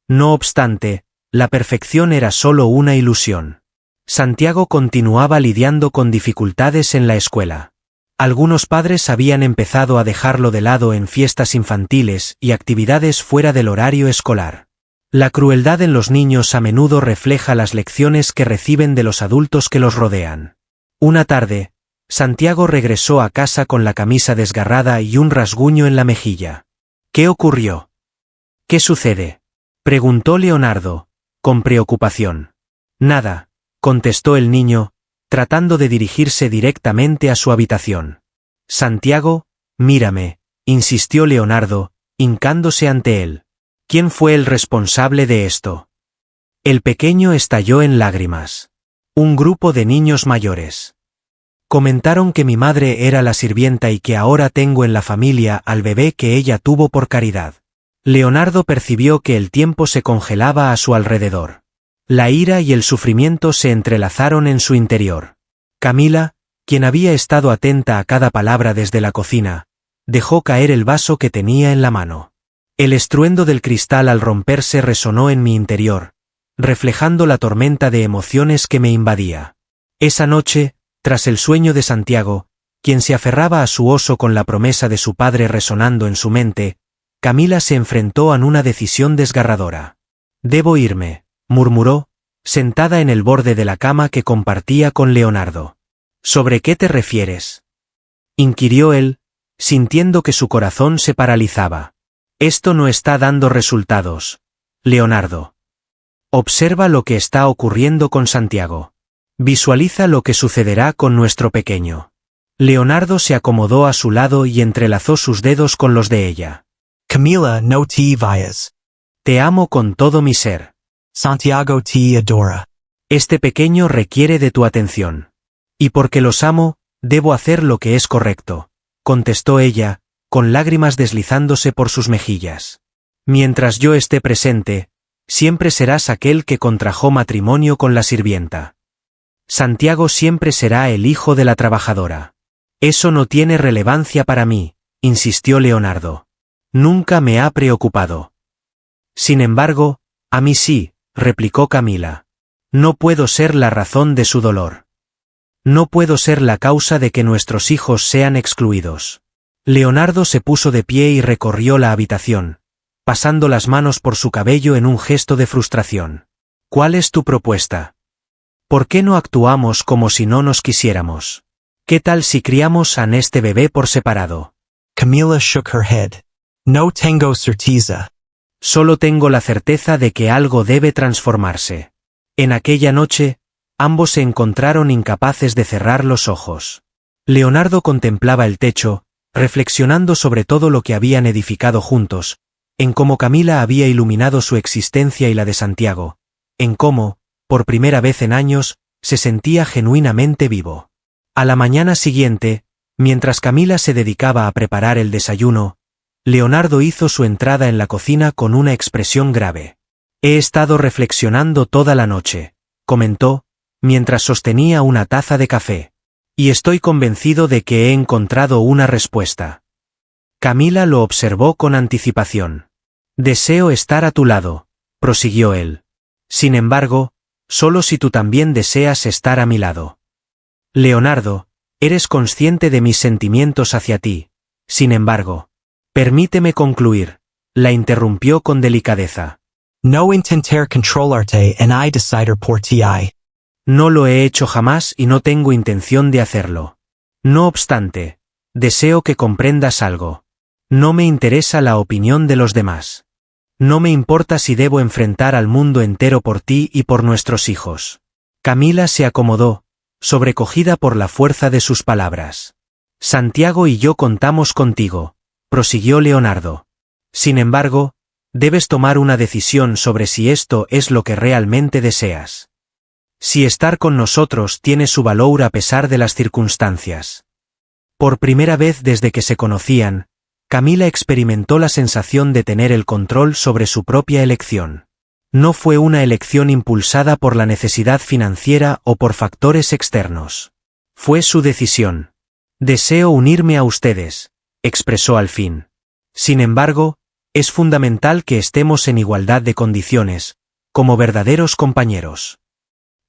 No obstante, la perfección era solo una ilusión. Santiago continuaba lidiando con dificultades en la escuela. Algunos padres habían empezado a dejarlo de lado en fiestas infantiles y actividades fuera del horario escolar. La crueldad en los niños a menudo refleja las lecciones que reciben de los adultos que los rodean. Una tarde, Santiago regresó a casa con la camisa desgarrada y un rasguño en la mejilla. ¿Qué ocurrió? ¿Qué sucede?, preguntó Leonardo, con preocupación. Nada, contestó el niño, tratando de dirigirse directamente a su habitación. Santiago, mírame, insistió Leonardo, hincándose ante él. ¿Quién fue el responsable de esto? El pequeño estalló en lágrimas. Un grupo de niños mayores. Comentaron que mi madre era la sirvienta y que ahora tengo en la familia al bebé que ella tuvo por caridad. Leonardo percibió que el tiempo se congelaba a su alrededor. La ira y el sufrimiento se entrelazaron en su interior. Camila, quien había estado atenta a cada palabra desde la cocina, dejó caer el vaso que tenía en la mano. El estruendo del cristal al romperse resonó en mi interior, reflejando la tormenta de emociones que me invadía. Esa noche, tras el sueño de Santiago, quien se aferraba a su oso con la promesa de su padre resonando en su mente, Camila se enfrentó a una decisión desgarradora. «Debo irme», murmuró, sentada en el borde de la cama que compartía con Leonardo. «¿Sobre qué te refieres?», inquirió él, sintiendo que su corazón se paralizaba. «Esto no está dando resultados, Leonardo. Observa lo que está ocurriendo con Santiago. Visualiza lo que sucederá con nuestro pequeño». Leonardo se acomodó a su lado y entrelazó sus dedos con los de ella. Camila no te vayas. Te amo con todo mi ser. Santiago te adora. Este pequeño requiere de tu atención. Y porque los amo, debo hacer lo que es correcto, contestó ella, con lágrimas deslizándose por sus mejillas. Mientras yo esté presente, siempre serás aquel que contrajo matrimonio con la sirvienta. Santiago siempre será el hijo de la trabajadora. Eso no tiene relevancia para mí, insistió Leonardo. Nunca me ha preocupado. Sin embargo, a mí sí, replicó Camila. No puedo ser la razón de su dolor. No puedo ser la causa de que nuestros hijos sean excluidos. Leonardo se puso de pie y recorrió la habitación, pasando las manos por su cabello en un gesto de frustración. ¿Cuál es tu propuesta? ¿Por qué no actuamos como si no nos quisiéramos? ¿Qué tal si criamos a este bebé por separado? Camila shook her head. No tengo certeza. Solo tengo la certeza de que algo debe transformarse. En aquella noche, ambos se encontraron incapaces de cerrar los ojos. Leonardo contemplaba el techo, reflexionando sobre todo lo que habían edificado juntos, en cómo Camila había iluminado su existencia y la de Santiago, en cómo, por primera vez en años, se sentía genuinamente vivo. A la mañana siguiente, mientras Camila se dedicaba a preparar el desayuno, Leonardo hizo su entrada en la cocina con una expresión grave. He estado reflexionando toda la noche, comentó, mientras sostenía una taza de café. Y estoy convencido de que he encontrado una respuesta. Camila lo observó con anticipación. Deseo estar a tu lado, prosiguió él. Sin embargo, solo si tú también deseas estar a mi lado. Leonardo, eres consciente de mis sentimientos hacia ti. Sin embargo, permíteme concluir, la interrumpió con delicadeza. No intenter controlarte and I decider por ti. No lo he hecho jamás y no tengo intención de hacerlo. No obstante, deseo que comprendas algo. No me interesa la opinión de los demás. No me importa si debo enfrentar al mundo entero por ti y por nuestros hijos. Camila se acomodó, sobrecogida por la fuerza de sus palabras. Santiago y yo contamos contigo, prosiguió Leonardo. Sin embargo, debes tomar una decisión sobre si esto es lo que realmente deseas. Si estar con nosotros tiene su valor a pesar de las circunstancias. Por primera vez desde que se conocían, Camila experimentó la sensación de tener el control sobre su propia elección. No fue una elección impulsada por la necesidad financiera o por factores externos. Fue su decisión. Deseo unirme a ustedes, expresó al fin. Sin embargo, es fundamental que estemos en igualdad de condiciones, como verdaderos compañeros.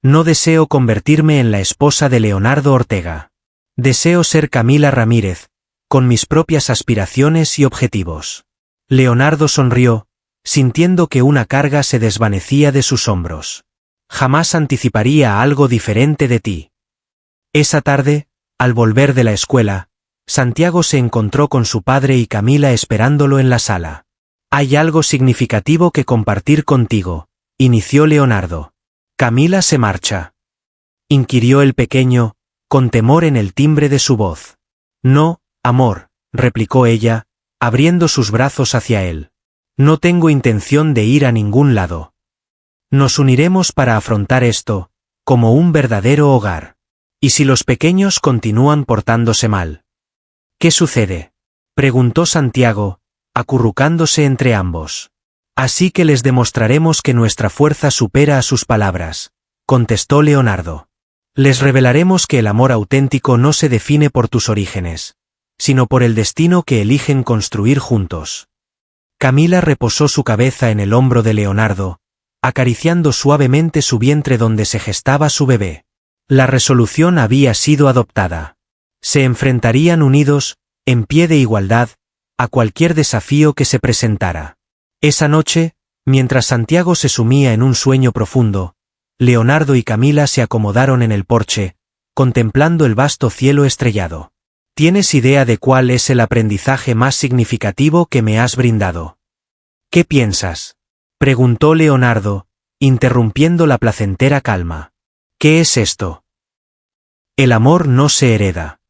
No deseo convertirme en la esposa de Leonardo Ortega. Deseo ser Camila Ramírez, con mis propias aspiraciones y objetivos. Leonardo sonrió, sintiendo que una carga se desvanecía de sus hombros. Jamás anticiparía algo diferente de ti. Esa tarde, al volver de la escuela, Santiago se encontró con su padre y Camila esperándolo en la sala. Hay algo significativo que compartir contigo, inició Leonardo. Camila se marcha. Inquirió el pequeño, con temor en el timbre de su voz. No, amor, replicó ella, abriendo sus brazos hacia él. No tengo intención de ir a ningún lado. Nos uniremos para afrontar esto, como un verdadero hogar. ¿Y si los pequeños continúan portándose mal? ¿Qué sucede?, preguntó Santiago, acurrucándose entre ambos. Así que les demostraremos que nuestra fuerza supera a sus palabras, contestó Leonardo. Les revelaremos que el amor auténtico no se define por tus orígenes, sino por el destino que eligen construir juntos. Camila reposó su cabeza en el hombro de Leonardo, acariciando suavemente su vientre donde se gestaba su bebé. La resolución había sido adoptada. Se enfrentarían unidos, en pie de igualdad, a cualquier desafío que se presentara. Esa noche, mientras Santiago se sumía en un sueño profundo, Leonardo y Camila se acomodaron en el porche, contemplando el vasto cielo estrellado. ¿Tienes idea de cuál es el aprendizaje más significativo que me has brindado? ¿Qué piensas?, preguntó Leonardo, interrumpiendo la placentera calma. ¿Qué es esto? El amor no se hereda.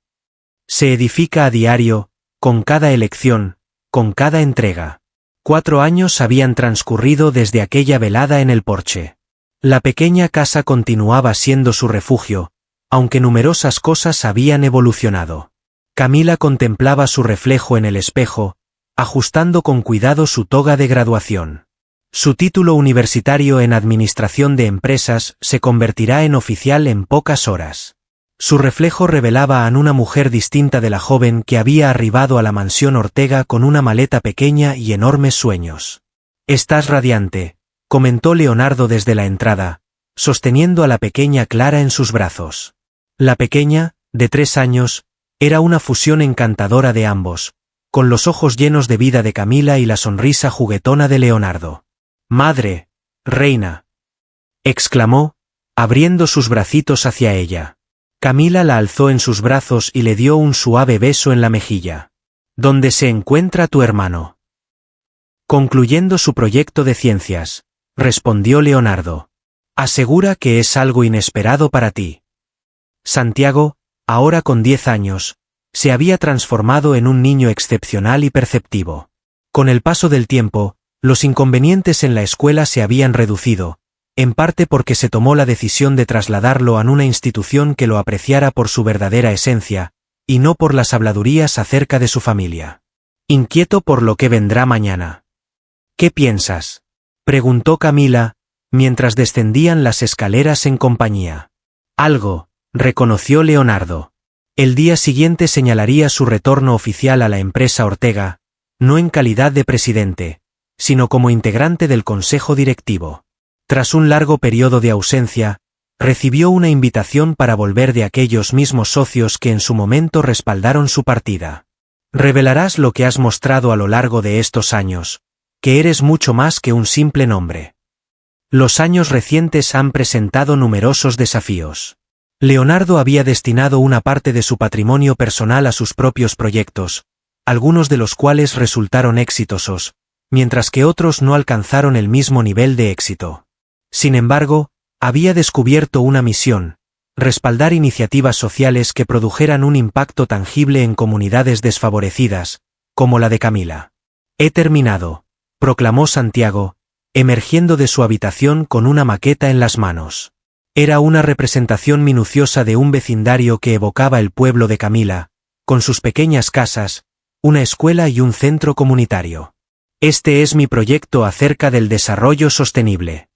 Se edifica a diario, con cada elección, con cada entrega. 4 años habían transcurrido desde aquella velada en el porche. La pequeña casa continuaba siendo su refugio, aunque numerosas cosas habían evolucionado. Camila contemplaba su reflejo en el espejo, ajustando con cuidado su toga de graduación. Su título universitario en Administración de Empresas se convertirá en oficial en pocas horas. Su reflejo revelaba a una mujer distinta de la joven que había arribado a la mansión Ortega con una maleta pequeña y enormes sueños. «Estás radiante», comentó Leonardo desde la entrada, sosteniendo a la pequeña Clara en sus brazos. La pequeña, de 3 años, era una fusión encantadora de ambos, con los ojos llenos de vida de Camila y la sonrisa juguetona de Leonardo. «Madre, reina», exclamó, abriendo sus bracitos hacia ella. Camila la alzó en sus brazos y le dio un suave beso en la mejilla. «¿Dónde se encuentra tu hermano?». «Concluyendo su proyecto de ciencias», respondió Leonardo. «Asegura que es algo inesperado para ti». Santiago, ahora con 10 años, se había transformado en un niño excepcional y perceptivo. Con el paso del tiempo, los inconvenientes en la escuela se habían reducido, en parte porque se tomó la decisión de trasladarlo a una institución que lo apreciara por su verdadera esencia, y no por las habladurías acerca de su familia. Inquieto por lo que vendrá mañana. «¿Qué piensas?», preguntó Camila, mientras descendían las escaleras en compañía. Algo, reconoció Leonardo. El día siguiente señalaría su retorno oficial a la empresa Ortega, no en calidad de presidente, sino como integrante del consejo directivo. Tras un largo periodo de ausencia, recibió una invitación para volver de aquellos mismos socios que en su momento respaldaron su partida. Revelarás lo que has mostrado a lo largo de estos años, que eres mucho más que un simple nombre. Los años recientes han presentado numerosos desafíos. Leonardo había destinado una parte de su patrimonio personal a sus propios proyectos, algunos de los cuales resultaron exitosos, mientras que otros no alcanzaron el mismo nivel de éxito. Sin embargo, había descubierto una misión: respaldar iniciativas sociales que produjeran un impacto tangible en comunidades desfavorecidas, como la de Camila. He terminado, proclamó Santiago, emergiendo de su habitación con una maqueta en las manos. Era una representación minuciosa de un vecindario que evocaba el pueblo de Camila, con sus pequeñas casas, una escuela y un centro comunitario. Este es mi proyecto acerca del desarrollo sostenible.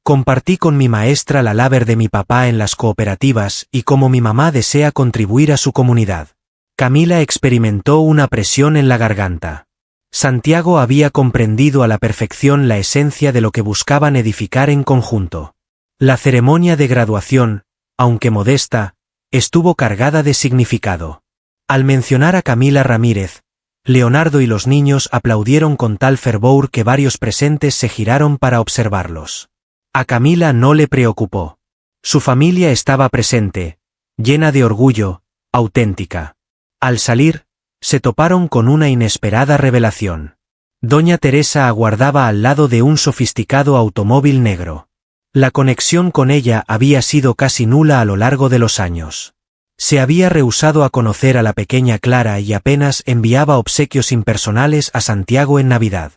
Compartí con mi maestra la labor de mi papá en las cooperativas y cómo mi mamá desea contribuir a su comunidad. Camila experimentó una presión en la garganta. Santiago había comprendido a la perfección la esencia de lo que buscaban edificar en conjunto. La ceremonia de graduación, aunque modesta, estuvo cargada de significado. Al mencionar a Camila Ramírez, Leonardo y los niños aplaudieron con tal fervor que varios presentes se giraron para observarlos. A Camila no le preocupó. Su familia estaba presente, llena de orgullo, auténtica. Al salir, se toparon con una inesperada revelación. Doña Teresa aguardaba al lado de un sofisticado automóvil negro. La conexión con ella había sido casi nula a lo largo de los años. Se había rehusado a conocer a la pequeña Clara y apenas enviaba obsequios impersonales a Santiago en Navidad.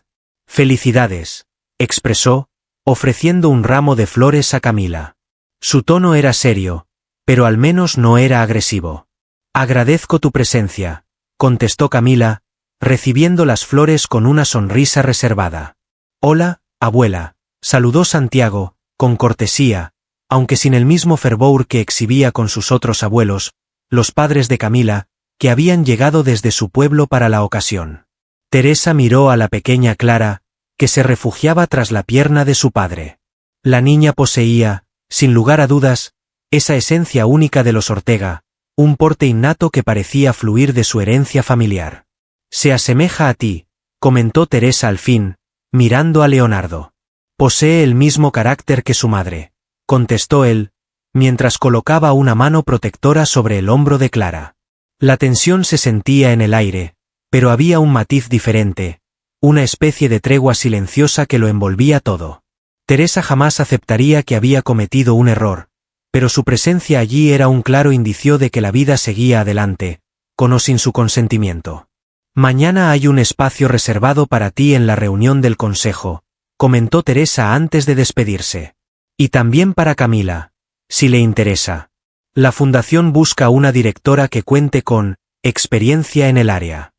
«Felicidades», expresó, ofreciendo un ramo de flores a Camila. Su tono era serio, pero al menos no era agresivo. «Agradezco tu presencia», contestó Camila, recibiendo las flores con una sonrisa reservada. «Hola, abuela», saludó Santiago, con cortesía, aunque sin el mismo fervor que exhibía con sus otros abuelos, los padres de Camila, que habían llegado desde su pueblo para la ocasión. Teresa miró a la pequeña Clara, que se refugiaba tras la pierna de su padre. La niña poseía, sin lugar a dudas, esa esencia única de los Ortega, un porte innato que parecía fluir de su herencia familiar. «Se asemeja a ti», comentó Teresa al fin, mirando a Leonardo. «Posee el mismo carácter que su madre», contestó él, mientras colocaba una mano protectora sobre el hombro de Clara. La tensión se sentía en el aire, pero había un matiz diferente, una especie de tregua silenciosa que lo envolvía todo. Teresa jamás aceptaría que había cometido un error, pero su presencia allí era un claro indicio de que la vida seguía adelante, con o sin su consentimiento. «Mañana hay un espacio reservado para ti en la reunión del consejo», comentó Teresa antes de despedirse. «Y también para Camila, si le interesa. La fundación busca una directora que cuente con experiencia en el área».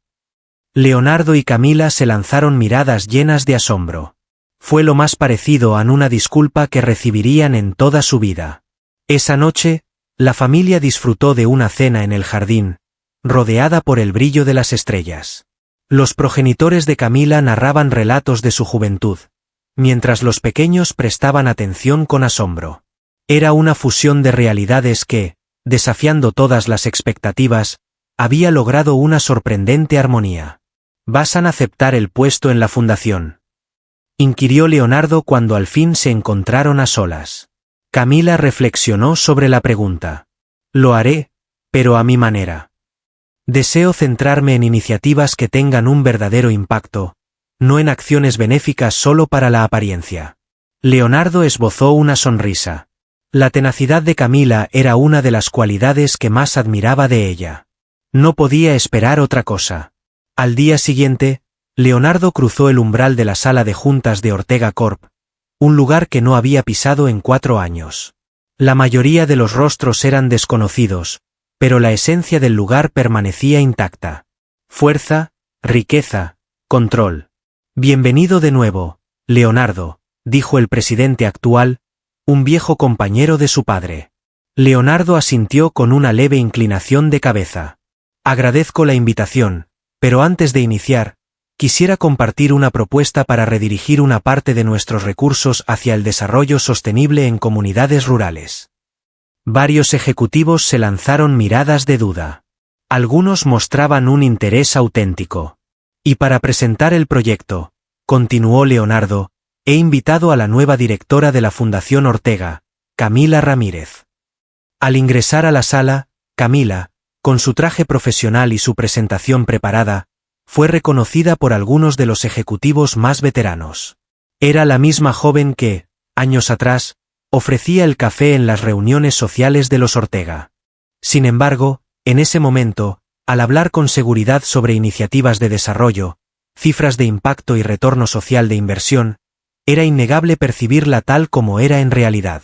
Leonardo y Camila se lanzaron miradas llenas de asombro. Fue lo más parecido a una disculpa que recibirían en toda su vida. Esa noche, la familia disfrutó de una cena en el jardín, rodeada por el brillo de las estrellas. Los progenitores de Camila narraban relatos de su juventud, mientras los pequeños prestaban atención con asombro. Era una fusión de realidades que, desafiando todas las expectativas, había logrado una sorprendente armonía. «¿Vas a aceptar el puesto en la fundación?», inquirió Leonardo cuando al fin se encontraron a solas. Camila reflexionó sobre la pregunta. «Lo haré, pero a mi manera. Deseo centrarme en iniciativas que tengan un verdadero impacto, no en acciones benéficas solo para la apariencia». Leonardo esbozó una sonrisa. La tenacidad de Camila era una de las cualidades que más admiraba de ella. No podía esperar otra cosa. Al día siguiente, Leonardo cruzó el umbral de la sala de juntas de Ortega Corp, un lugar que no había pisado en 4 años. La mayoría de los rostros eran desconocidos, pero la esencia del lugar permanecía intacta. Fuerza, riqueza, control. «Bienvenido de nuevo, Leonardo», dijo el presidente actual, un viejo compañero de su padre. Leonardo asintió con una leve inclinación de cabeza. Agradezco la invitación, pero antes de iniciar, quisiera compartir una propuesta para redirigir una parte de nuestros recursos hacia el desarrollo sostenible en comunidades rurales. Varios ejecutivos se lanzaron miradas de duda. Algunos mostraban un interés auténtico. Y para presentar el proyecto, continuó Leonardo, he invitado a la nueva directora de la Fundación Ortega, Camila Ramírez. Al ingresar a la sala, Camila, con su traje profesional y su presentación preparada, fue reconocida por algunos de los ejecutivos más veteranos. Era la misma joven que, años atrás, ofrecía el café en las reuniones sociales de los Ortega. Sin embargo, en ese momento, al hablar con seguridad sobre iniciativas de desarrollo, cifras de impacto y retorno social de inversión, era innegable percibirla tal como era en realidad.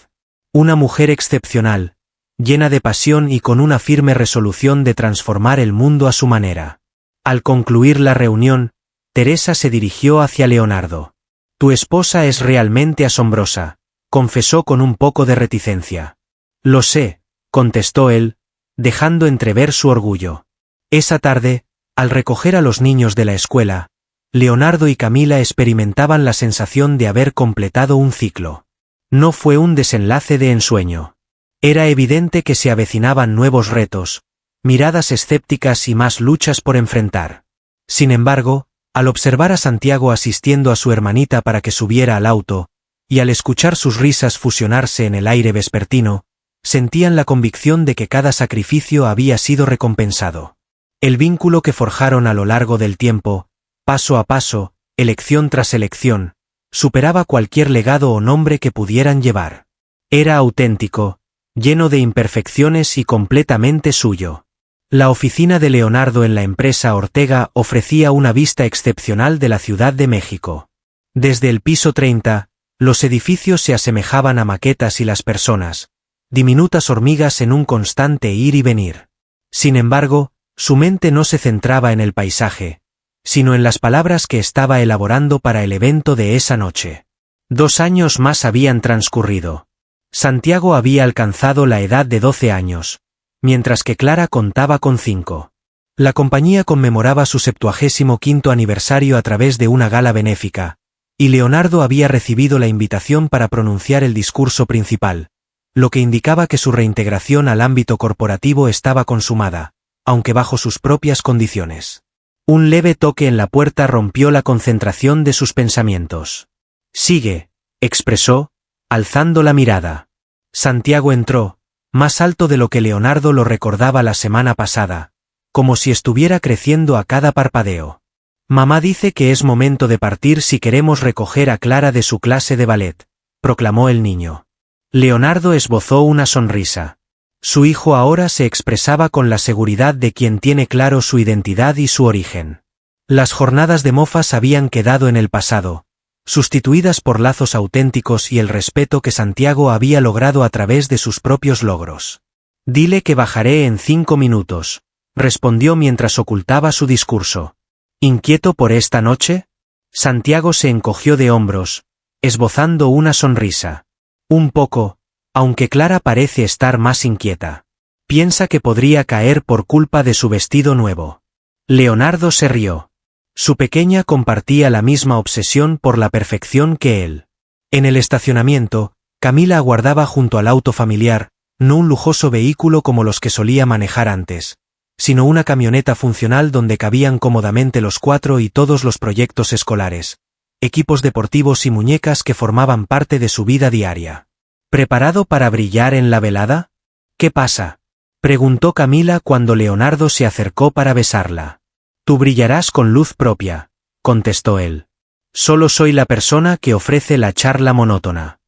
Una mujer excepcional, llena de pasión y con una firme resolución de transformar el mundo a su manera. Al concluir la reunión, Teresa se dirigió hacia Leonardo. Tu esposa es realmente asombrosa, confesó con un poco de reticencia. Lo sé, contestó él, dejando entrever su orgullo. Esa tarde, al recoger a los niños de la escuela, Leonardo y Camila experimentaban la sensación de haber completado un ciclo. No fue un desenlace de ensueño. Era evidente que se avecinaban nuevos retos, miradas escépticas y más luchas por enfrentar. Sin embargo, al observar a Santiago asistiendo a su hermanita para que subiera al auto, y al escuchar sus risas fusionarse en el aire vespertino, sentían la convicción de que cada sacrificio había sido recompensado. El vínculo que forjaron a lo largo del tiempo, paso a paso, elección tras elección, superaba cualquier legado o nombre que pudieran llevar. Era auténtico, lleno de imperfecciones y completamente suyo. La oficina de Leonardo en la empresa Ortega ofrecía una vista excepcional de la Ciudad de México. Desde el piso 30, los edificios se asemejaban a maquetas y las personas, diminutas hormigas en un constante ir y venir. Sin embargo, su mente no se centraba en el paisaje, sino en las palabras que estaba elaborando para el evento de esa noche. 2 años más habían transcurrido. Santiago había alcanzado la edad de 12 años, mientras que Clara contaba con 5. La compañía conmemoraba su 75º aniversario a través de una gala benéfica, y Leonardo había recibido la invitación para pronunciar el discurso principal, lo que indicaba que su reintegración al ámbito corporativo estaba consumada, aunque bajo sus propias condiciones. Un leve toque en la puerta rompió la concentración de sus pensamientos. Sigue, expresó, alzando la mirada. Santiago entró, más alto de lo que Leonardo lo recordaba la semana pasada, como si estuviera creciendo a cada parpadeo. Mamá dice que es momento de partir si queremos recoger a Clara de su clase de ballet, proclamó el niño. Leonardo esbozó una sonrisa. Su hijo ahora se expresaba con la seguridad de quien tiene claro su identidad y su origen. Las jornadas de mofas habían quedado en el pasado, sustituidas por lazos auténticos y el respeto que Santiago había logrado a través de sus propios logros. Dile que bajaré en 5 minutos, respondió mientras ocultaba su discurso. ¿Inquieto por esta noche? Santiago se encogió de hombros, esbozando una sonrisa. Un poco, aunque Clara parece estar más inquieta. Piensa que podría caer por culpa de su vestido nuevo. Leonardo se rió. Su pequeña compartía la misma obsesión por la perfección que él. En el estacionamiento, Camila aguardaba junto al auto familiar, no un lujoso vehículo como los que solía manejar antes, sino una camioneta funcional donde cabían cómodamente los 4 y todos los proyectos escolares, equipos deportivos y muñecas que formaban parte de su vida diaria. ¿Preparado para brillar en la velada? ¿Qué pasa?, preguntó Camila cuando Leonardo se acercó para besarla. Tú brillarás con luz propia, contestó él. Solo soy la persona que ofrece la charla monótona.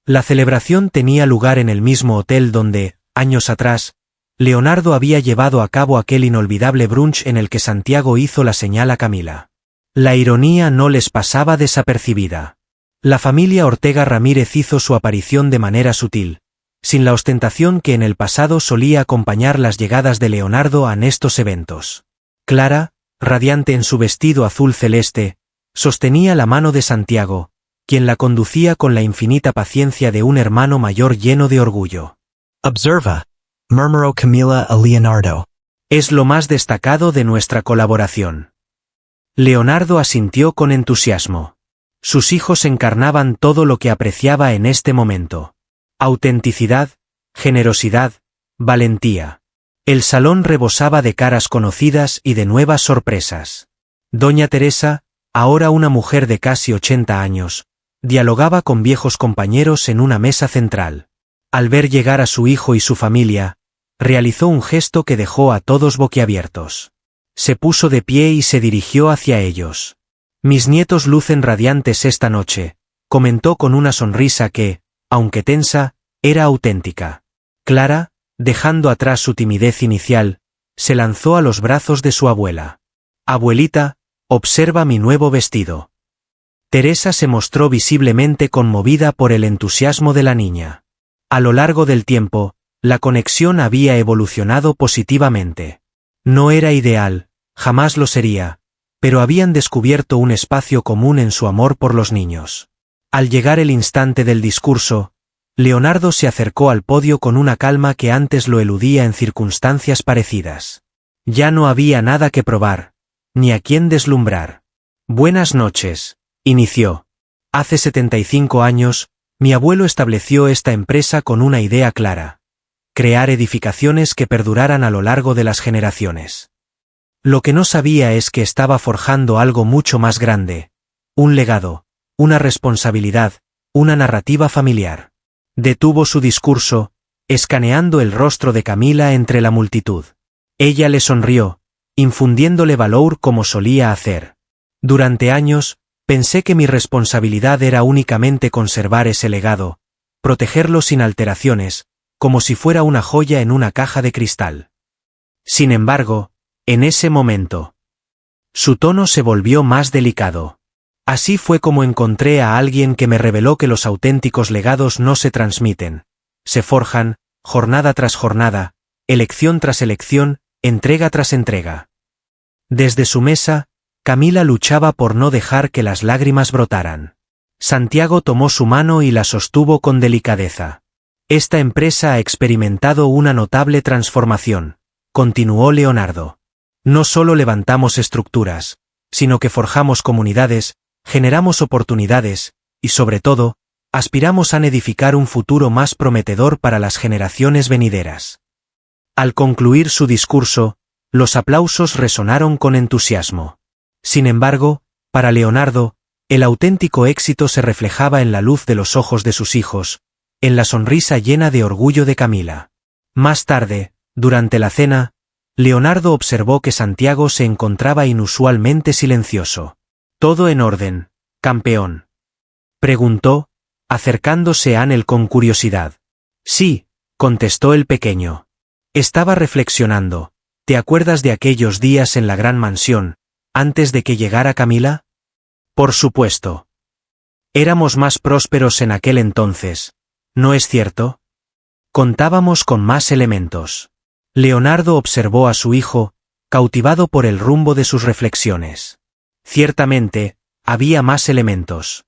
La celebración tenía lugar en el mismo hotel donde, años atrás, Leonardo había llevado a cabo aquel inolvidable brunch en el que Santiago hizo la señal a Camila. La ironía no les pasaba desapercibida. La familia Ortega Ramírez hizo su aparición de manera sutil, sin la ostentación que en el pasado solía acompañar las llegadas de Leonardo a estos eventos. Clara, radiante en su vestido azul celeste, sostenía la mano de Santiago, quien la conducía con la infinita paciencia de un hermano mayor lleno de orgullo. Observa, murmuró Camila a Leonardo. Es lo más destacado de nuestra colaboración. Leonardo asintió con entusiasmo. Sus hijos encarnaban todo lo que apreciaba en este momento. Autenticidad, generosidad, valentía. El salón rebosaba de caras conocidas y de nuevas sorpresas. Doña Teresa, ahora una mujer de casi 80 años, dialogaba con viejos compañeros en una mesa central. Al ver llegar a su hijo y su familia, realizó un gesto que dejó a todos boquiabiertos. Se puso de pie y se dirigió hacia ellos. Mis nietos lucen radiantes esta noche, comentó con una sonrisa que, aunque tensa, era auténtica. Clara, dejando atrás su timidez inicial, se lanzó a los brazos de su abuela. Abuelita, observa mi nuevo vestido. Teresa se mostró visiblemente conmovida por el entusiasmo de la niña. A lo largo del tiempo, la conexión había evolucionado positivamente. No era ideal, jamás lo sería, pero habían descubierto un espacio común en su amor por los niños. Al llegar el instante del discurso, Leonardo se acercó al podio con una calma que antes lo eludía en circunstancias parecidas. Ya no había nada que probar, ni a quién deslumbrar. Buenas noches, inició. Hace 75 años, mi abuelo estableció esta empresa con una idea clara: crear edificaciones que perduraran a lo largo de las generaciones. Lo que no sabía es que estaba forjando algo mucho más grande, un legado, una responsabilidad, una narrativa familiar. Detuvo su discurso, escaneando el rostro de Camila entre la multitud. Ella le sonrió, infundiéndole valor como solía hacer. Durante años, pensé que mi responsabilidad era únicamente conservar ese legado, protegerlo sin alteraciones, como si fuera una joya en una caja de cristal. Sin embargo, en ese momento, su tono se volvió más delicado. Así fue como encontré a alguien que me reveló que los auténticos legados no se transmiten, se forjan, jornada tras jornada, elección tras elección, entrega tras entrega. Desde su mesa, Camila luchaba por no dejar que las lágrimas brotaran. Santiago tomó su mano y la sostuvo con delicadeza. Esta empresa ha experimentado una notable transformación, continuó Leonardo. No solo levantamos estructuras, sino que forjamos comunidades, generamos oportunidades, y sobre todo, aspiramos a edificar un futuro más prometedor para las generaciones venideras. Al concluir su discurso, los aplausos resonaron con entusiasmo. Sin embargo, para Leonardo, el auténtico éxito se reflejaba en la luz de los ojos de sus hijos, en la sonrisa llena de orgullo de Camila. Más tarde, durante la cena, Leonardo observó que Santiago se encontraba inusualmente silencioso. «¿Todo en orden, campeón?», preguntó, acercándose a Anel con curiosidad. «Sí», contestó el pequeño. Estaba reflexionando. ¿Te acuerdas de aquellos días en la gran mansión, antes de que llegara Camila? Por supuesto. Éramos más prósperos en aquel entonces, ¿no es cierto? Contábamos con más elementos. Leonardo observó a su hijo, cautivado por el rumbo de sus reflexiones. Ciertamente, había más elementos.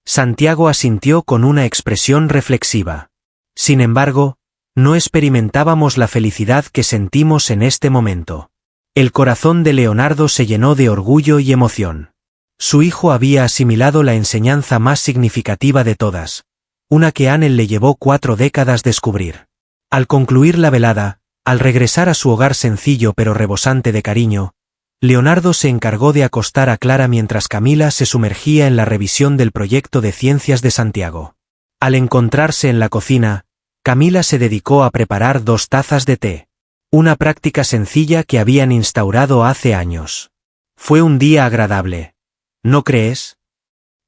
Santiago asintió con una expresión reflexiva. Sin embargo, no experimentábamos la felicidad que sentimos en este momento. El corazón de Leonardo se llenó de orgullo y emoción. Su hijo había asimilado la enseñanza más significativa de todas, una que Anel le llevó 4 décadas descubrir. Al concluir la velada, al regresar a su hogar sencillo pero rebosante de cariño, Leonardo se encargó de acostar a Clara mientras Camila se sumergía en la revisión del proyecto de ciencias de Santiago. Al encontrarse en la cocina, Camila se dedicó a preparar 2 tazas de té, una práctica sencilla que habían instaurado hace años. Fue un día agradable, ¿no crees?,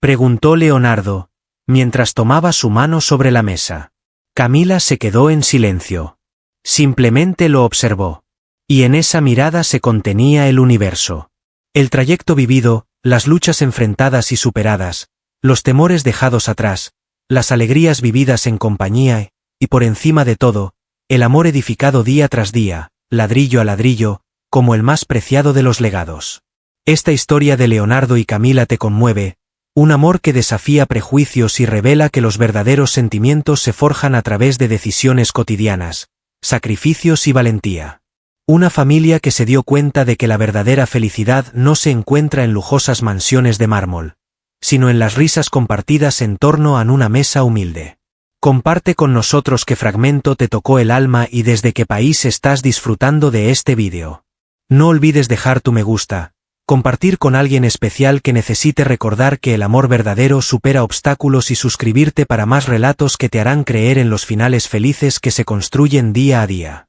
preguntó Leonardo, mientras tomaba su mano sobre la mesa. Camila se quedó en silencio. Simplemente lo observó. Y en esa mirada se contenía el universo. El trayecto vivido, las luchas enfrentadas y superadas, los temores dejados atrás, las alegrías vividas en compañía y por encima de todo, el amor edificado día tras día, ladrillo a ladrillo, como el más preciado de los legados. Esta historia de Leonardo y Camila te conmueve, Un amor que desafía prejuicios y revela que los verdaderos sentimientos se forjan a través de decisiones cotidianas, sacrificios y valentía. Una familia que se dio cuenta de que la verdadera felicidad no se encuentra en lujosas mansiones de mármol, sino en las risas compartidas en torno a una mesa humilde. Comparte con nosotros qué fragmento te tocó el alma y desde qué país estás disfrutando de este vídeo. No olvides dejar tu me gusta, compartir con alguien especial que necesite recordar que el amor verdadero supera obstáculos y suscribirte para más relatos que te harán creer en los finales felices que se construyen día a día.